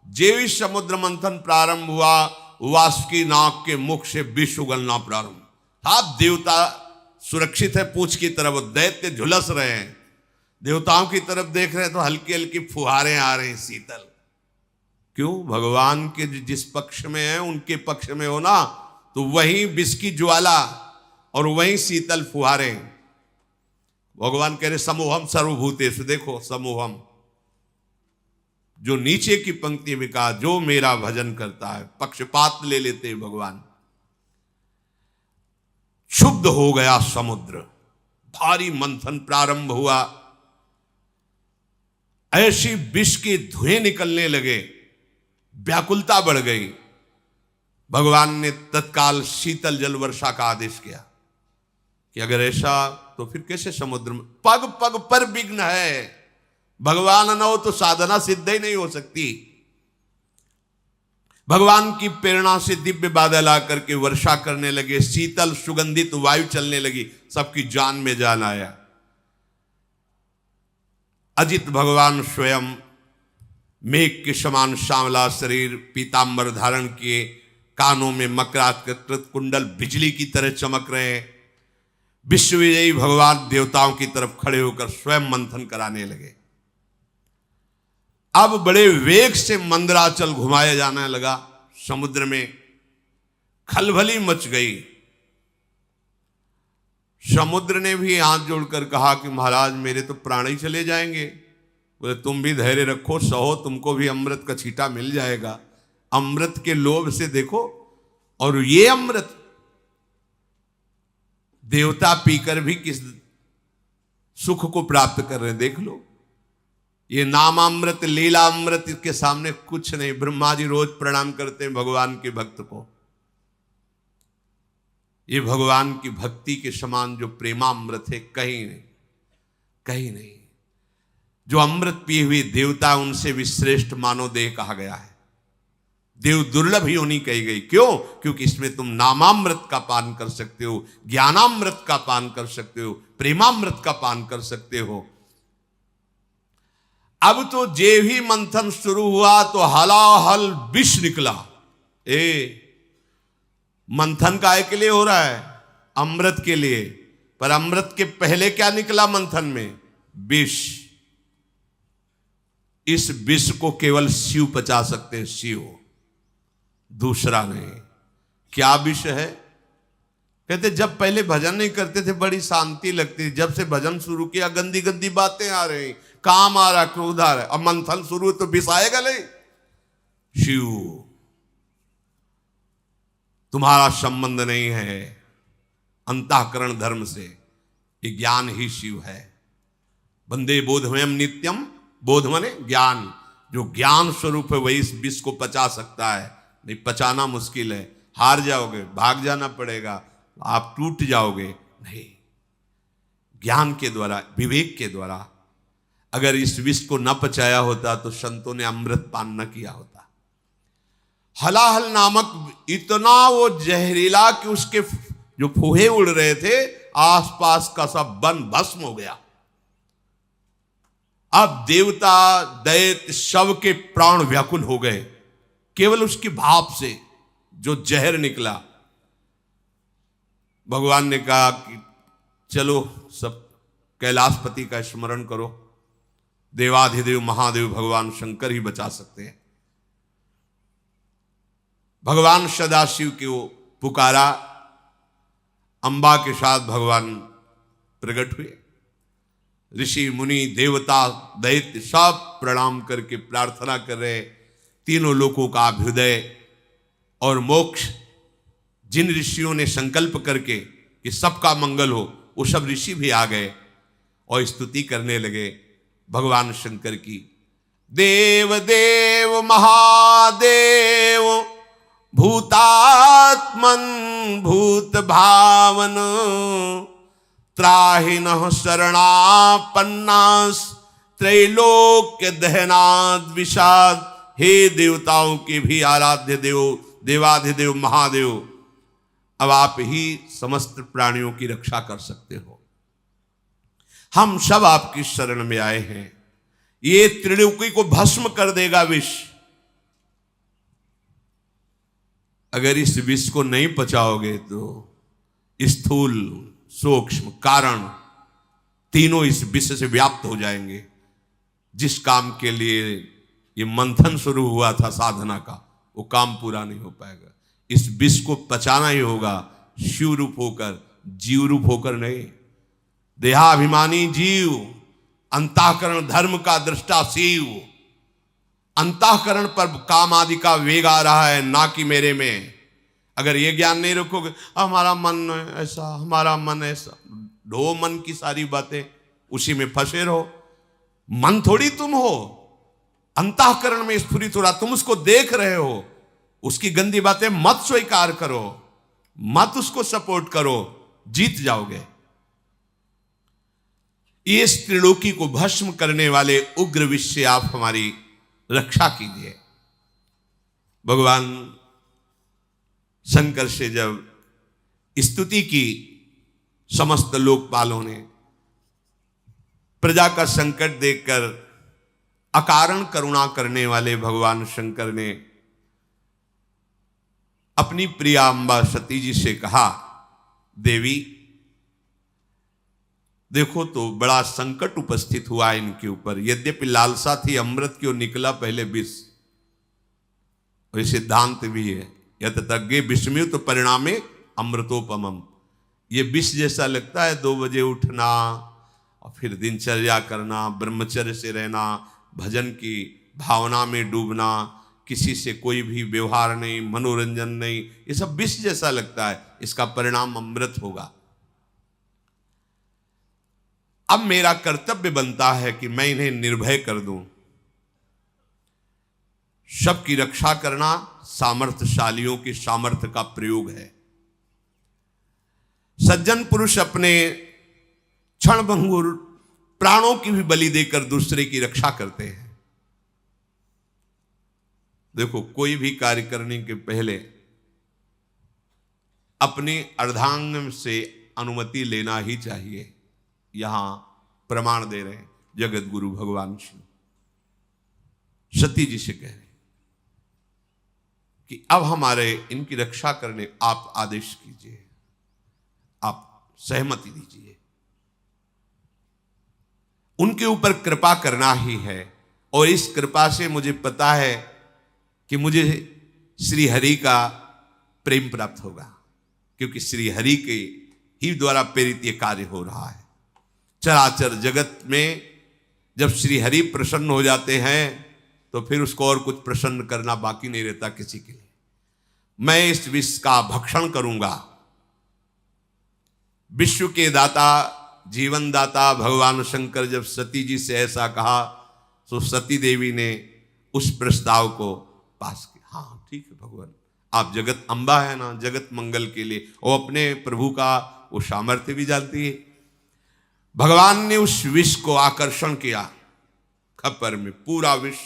जेवी समुद्र मंथन प्रारंभ हुआ, वासुकी नाग के मुख से विष उगलना प्रारंभ। आप देवता सुरक्षित है पूंछ की तरफ, दैत्य झुलस रहे हैं। देवताओं की तरफ देख रहे हैं तो हल्की हल्की फुहारें आ रही हैं, शीतल। क्यों? भगवान के जिस पक्ष में है उनके पक्ष में हो ना, तो वहीं विष की ज्वाला और वहीं शीतल फुहारें। भगवान कह रहे समूहम सर्वभूतेषु, देखो समूहम, जो नीचे की पंक्ति में कहा जो मेरा भजन करता है, पक्षपात ले लेते हैं भगवान। शुद्ध हो गया समुद्र, भारी मंथन प्रारंभ हुआ। ऐसी विष के धुएं निकलने लगे, व्याकुलता बढ़ गई। भगवान ने तत्काल शीतल जल वर्षा का आदेश किया कि अगर ऐसा तो फिर कैसे समुद्र में, पग पग पर विघ्न है। भगवान न हो तो साधना सिद्ध ही नहीं हो सकती। भगवान की प्रेरणा से दिव्य बादल आकर के वर्षा करने लगे, शीतल सुगंधित वायु चलने लगी, सबकी जान में जान आया। अजित भगवान स्वयं मेघ के समान श्यामला शरीर, पीतांबर धारण किए, कानों में मकराकृत कुंडल बिजली की तरह चमक रहे हैं। विश्वविजयी भगवान देवताओं की तरफ खड़े होकर स्वयं मंथन कराने लगे। अब बड़े वेग से मंदराचल घुमाया जाने लगा। समुद्र में खलबली मच गई। समुद्र ने भी हाथ जोड़कर कहा कि महाराज मेरे तो प्राण ही चले जाएंगे। बोले तुम भी धैर्य रखो, सहो, तुमको भी अमृत का छींटा मिल जाएगा। अमृत के लोभ से देखो, और ये अमृत देवता पीकर भी किस सुख को प्राप्त कर रहे हैं, देख लो। ये नामामृत, लीला अमृत के सामने कुछ नहीं। ब्रह्मा जी रोज प्रणाम करते हैं भगवान के भक्त को। ये भगवान की भक्ति के समान जो प्रेमामृत है, कहीं नहीं, कहीं नहीं। जो अमृत पिए हुए देवता, उनसे भी श्रेष्ठ मानव देह कहा गया है। देव दुर्लभ ही होनी कही गई। क्यों? क्योंकि इसमें तुम नामामृत का पान कर सकते हो, ज्ञानामृत का पान कर सकते हो, प्रेमामृत का पान कर सकते हो। अब तो जे ही मंथन शुरू हुआ तो हलाहल विष निकला। मंथन काय के लिए हो रहा है? अमृत के लिए। पर अमृत के पहले क्या निकला मंथन में? विष। इस विष को केवल शिव पचा सकते हैं, शिव, दूसरा नहीं। क्या विष है? कहते जब पहले भजन नहीं करते थे बड़ी शांति लगती, जब से भजन शुरू किया गंदी गंदी बातें आ रही, काम आ रहा, क्रोध आ रहा। अब मंथन शुरू तो विष आएगा नहीं। शिव, तुम्हारा संबंध नहीं है अंतःकरण धर्म से, ये ज्ञान ही शिव है। वंदे बोधमयम नित्यम। बोध माने ज्ञान। जो ज्ञान स्वरूप है वही इस विष को पचा सकता है। नहीं पचाना मुश्किल है, हार जाओगे, भाग जाना पड़ेगा, आप टूट जाओगे। नहीं, ज्ञान के द्वारा, विवेक के द्वारा। अगर इस विष को न पचाया होता तो संतों ने अमृत पान न किया होता। हलाहल नामक इतना वो जहरीला कि उसके जो फूहे उड़ रहे थे, आसपास का सब वन भस्म हो गया। अब देवता दैत्य सब के प्राण व्याकुल हो गए केवल उसकी भाप से जो जहर निकला। भगवान ने कहा कि चलो सब कैलाशपति का स्मरण करो। देवाधिदेव महादेव भगवान शंकर ही बचा सकते हैं। भगवान सदाशिव को पुकारा, अंबा के साथ भगवान प्रकट हुए। ऋषि मुनि देवता दैत्य सब प्रणाम करके प्रार्थना कर रहे। तीनों लोकों का अभ्युदय और मोक्ष जिन ऋषियों ने संकल्प करके कि सबका मंगल हो, वो सब ऋषि भी आ गए और स्तुति करने लगे भगवान शंकर की। देव देव महादेव भूतात्मन भूत भावन त्राहिनः शरणापन्नास त्रैलोक्य दहनाद विषाद। हे देवताओं के भी आराध्य देव, देवाधिदेव महादेव, अब आप ही समस्त प्राणियों की रक्षा कर सकते हो। हम सब आपकी शरण में आए हैं। ये त्रिलोकी को भस्म कर देगा विष। अगर इस विष को नहीं पचाओगे तो स्थूल सूक्ष्म कारण तीनों इस विष से व्याप्त हो जाएंगे। जिस काम के लिए ये मंथन शुरू हुआ था साधना का, वो काम पूरा नहीं हो पाएगा। इस विष को पचाना ही होगा, शिव रूप होकर, जीव रूप होकर नहीं। देहाभिमानी जीव, अंतःकरण धर्म का दृष्टा शिव। अंतःकरण पर काम आदि का वेग आ रहा है, ना कि मेरे में। अगर ये ज्ञान नहीं रखोगे, हमारा मन ऐसा, हमारा मन ऐसा, ढो मन की सारी बातें, उसी में फंसे रहो। मन थोड़ी तुम हो, अंतःकरण में स्फुरित हो रहा, तुम उसको देख रहे हो। उसकी गंदी बातें मत स्वीकार करो, मत उसको सपोर्ट करो, जीत जाओगे। इस त्रिलोकी को भस्म करने वाले उग्र विष से आप हमारी रक्षा कीजिए। भगवान शंकर से जब स्तुति की समस्त लोकपालों ने, प्रजा का संकट देखकर अकारण करुणा करने वाले भगवान शंकर ने अपनी प्रिया अम्बा सती जी से कहा, देवी देखो तो बड़ा संकट उपस्थित हुआ इनके ऊपर। यद्यपि लालसा थी अमृत की और निकला पहले विष, और सिद्धांत भी है, यत तज्ञे विषम्यु तो परिणामे अमृतोपमम। ये विष जैसा लगता है, 2 बजे उठना और फिर दिनचर्या करना, ब्रह्मचर्य से रहना, भजन की भावना में डूबना, किसी से कोई भी व्यवहार नहीं, मनोरंजन नहीं, ये सब विष जैसा लगता है, इसका परिणाम अमृत होगा। अब मेरा कर्तव्य बनता है कि मैं इन्हें निर्भय कर दूं। सबकी रक्षा करना सामर्थ्यशालियों की सामर्थ्य का प्रयोग है। सज्जन पुरुष अपने क्षणभंगुर प्राणों की भी बलि देकर दूसरे की रक्षा करते हैं। देखो, कोई भी कार्य करने के पहले अपने अर्धांग से अनुमति लेना ही चाहिए। यहां प्रमाण दे रहे हैं जगत गुरु भगवान शिव, सती जी से कह रहे कि अब हमारे इनकी रक्षा करने आप आदेश कीजिए, आप सहमति दीजिए। उनके ऊपर कृपा करना ही है, और इस कृपा से मुझे पता है कि मुझे श्री हरि का प्रेम प्राप्त होगा, क्योंकि श्री हरि के ही द्वारा प्रेरित ये कार्य हो रहा है। चराचर जगत में जब श्री हरि प्रसन्न हो जाते हैं तो फिर उसको और कुछ प्रसन्न करना बाकी नहीं रहता किसी के लिए। मैं इस विष का भक्षण करूंगा। विश्व के दाता, जीवन दाता भगवान शंकर जब सती जी से ऐसा कहा तो सती देवी ने उस प्रस्ताव को पास किया। हाँ ठीक है भगवान, आप जगत अम्बा है ना, जगत मंगल के लिए, और अपने प्रभु का वो सामर्थ्य भी जानती है। भगवान ने उस विष को आकर्षण किया खप्पर में, पूरा विष,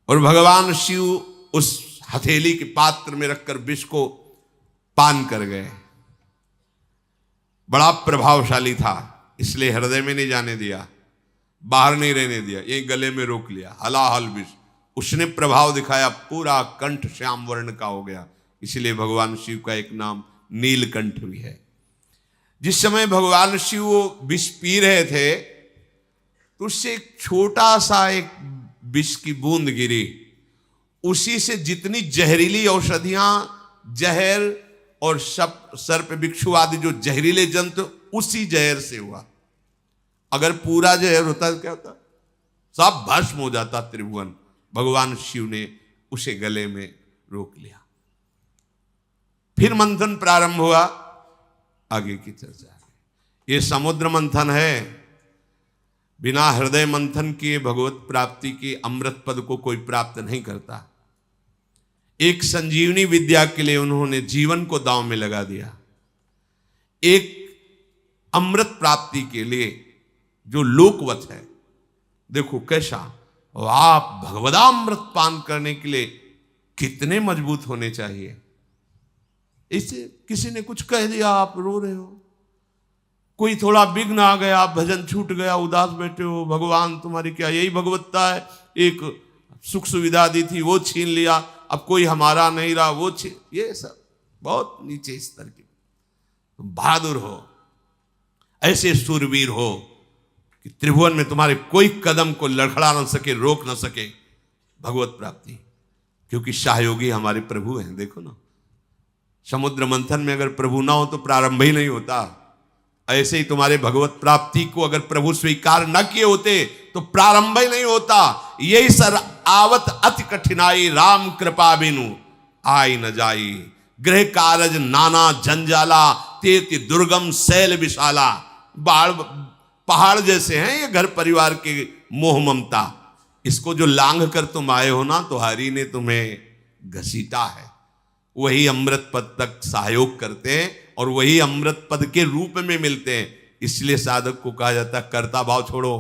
और भगवान शिव उस हथेली के पात्र में रखकर विष को पान कर गए। बड़ा प्रभावशाली था, इसलिए हृदय में नहीं जाने दिया, बाहर नहीं रहने दिया, यही गले में रोक लिया। हलाहल विष उसने प्रभाव दिखाया, पूरा कंठ श्याम वर्ण का हो गया। इसलिए भगवान शिव का एक नाम नीलकंठ भी है। जिस समय भगवान शिव वो विष पी रहे थे तो उससे एक छोटा सा एक विष की बूंद गिरी, उसी से जितनी जहरीली औषधियां, जहर और सर्प बिच्छू आदि जो जहरीले जंतु, उसी जहर से हुआ। अगर पूरा जहर होता तो क्या होता, सब भस्म हो जाता त्रिभुवन। भगवान शिव ने उसे गले में रोक लिया। फिर मंथन प्रारंभ हुआ, आगे की चर्चा है। ये समुद्र मंथन है, बिना हृदय मंथन किए भगवत प्राप्ति के अमृत पद को कोई प्राप्त नहीं करता। एक संजीवनी विद्या के लिए उन्होंने जीवन को दांव में लगा दिया। एक अमृत प्राप्ति के लिए जो लोकवत है, देखो कैसा, आप भगवदामृत पान करने के लिए कितने मजबूत होने चाहिए। इसे किसी ने कुछ कह दिया, आप रो रहे हो, कोई थोड़ा विघ्न आ गया, भजन छूट गया, उदास बैठे हो, भगवान तुम्हारी क्या यही भगवत्ता है, एक सुख सुविधा दी थी वो छीन लिया, अब कोई हमारा नहीं रहा वो छीन, ये सब बहुत नीचे स्तर के। तुम बहादुर हो, ऐसे सूरवीर हो कि त्रिभुवन में तुम्हारे कोई कदम को लड़खड़ा न सके, रोक न सके भगवत प्राप्ति, क्योंकि सहयोगी हमारे प्रभु हैं। देखो ना, समुद्र मंथन में अगर प्रभु ना हो तो प्रारंभ ही नहीं होता। ऐसे ही तुम्हारे भगवत प्राप्ति को अगर प्रभु स्वीकार न किए होते तो प्रारंभ ही नहीं होता। यही सर आवत अति कठिनाई, राम कृपा बिनु आई न जाई, गृह कारज नाना जंजाला, तेति दुर्गम शैल विशाला। पहाड़ जैसे हैं ये घर परिवार के मोह ममता, इसको जो लांघ कर तुम आए हो ना, तो हरि ने तुम्हें घसीटा है। वही अमृत पद तक सहयोग करते हैं और वही अमृत पद के रूप में मिलते हैं। इसलिए साधक को कहा जाता है कर्ता भाव छोड़ो।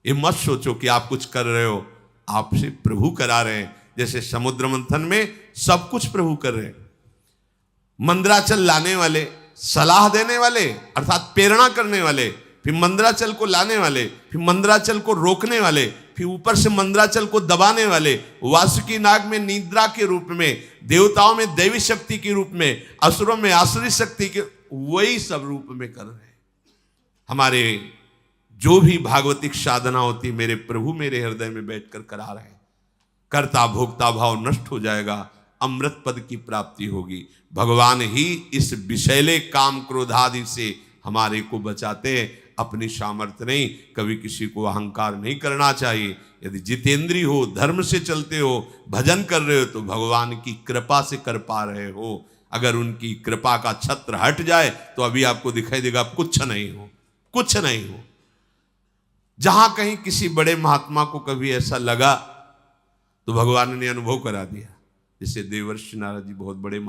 ये मत सोचो कि आप कुछ कर रहे हो, आपसे प्रभु करा रहे हैं। जैसे समुद्र मंथन में सब कुछ प्रभु कर रहे हैं। मंदराचल लाने वाले, सलाह देने वाले अर्थात प्रेरणा करने वाले, फिर मंदराचल को लाने वाले, फिर मंदराचल को रोकने वाले, फिर ऊपर से मंदराचल को दबाने वाले, वासुकी नाग में निद्रा के रूप में, देवताओं में दैवी शक्ति के रूप में, असुरों में आसुरी शक्ति के, वही सब रूप में कर रहे हैं। हमारे जो भी भागवतिक साधना होती मेरे प्रभु मेरे हृदय में बैठकर करा रहे हैं। कर्ता भोक्ता भाव नष्ट हो जाएगा, अमृत पद की प्राप्ति होगी। भगवान ही इस विषैले काम क्रोधादि से हमारे को बचाते हैं, अपनी सामर्थ्य नहीं। कभी किसी को अहंकार नहीं करना चाहिए। यदि जितेंद्री हो, धर्म से चलते हो, भजन कर रहे हो तो भगवान की कृपा से कर पा रहे हो। अगर उनकी कृपा का छत्र हट जाए तो अभी आपको दिखाई देगा कुछ नहीं हो, कुछ नहीं हो। जहां कहीं किसी बड़े महात्मा को कभी ऐसा लगा तो भगवान ने अनुभव करा दिया। जैसे देवर्षि नारद जी बहुत बड़े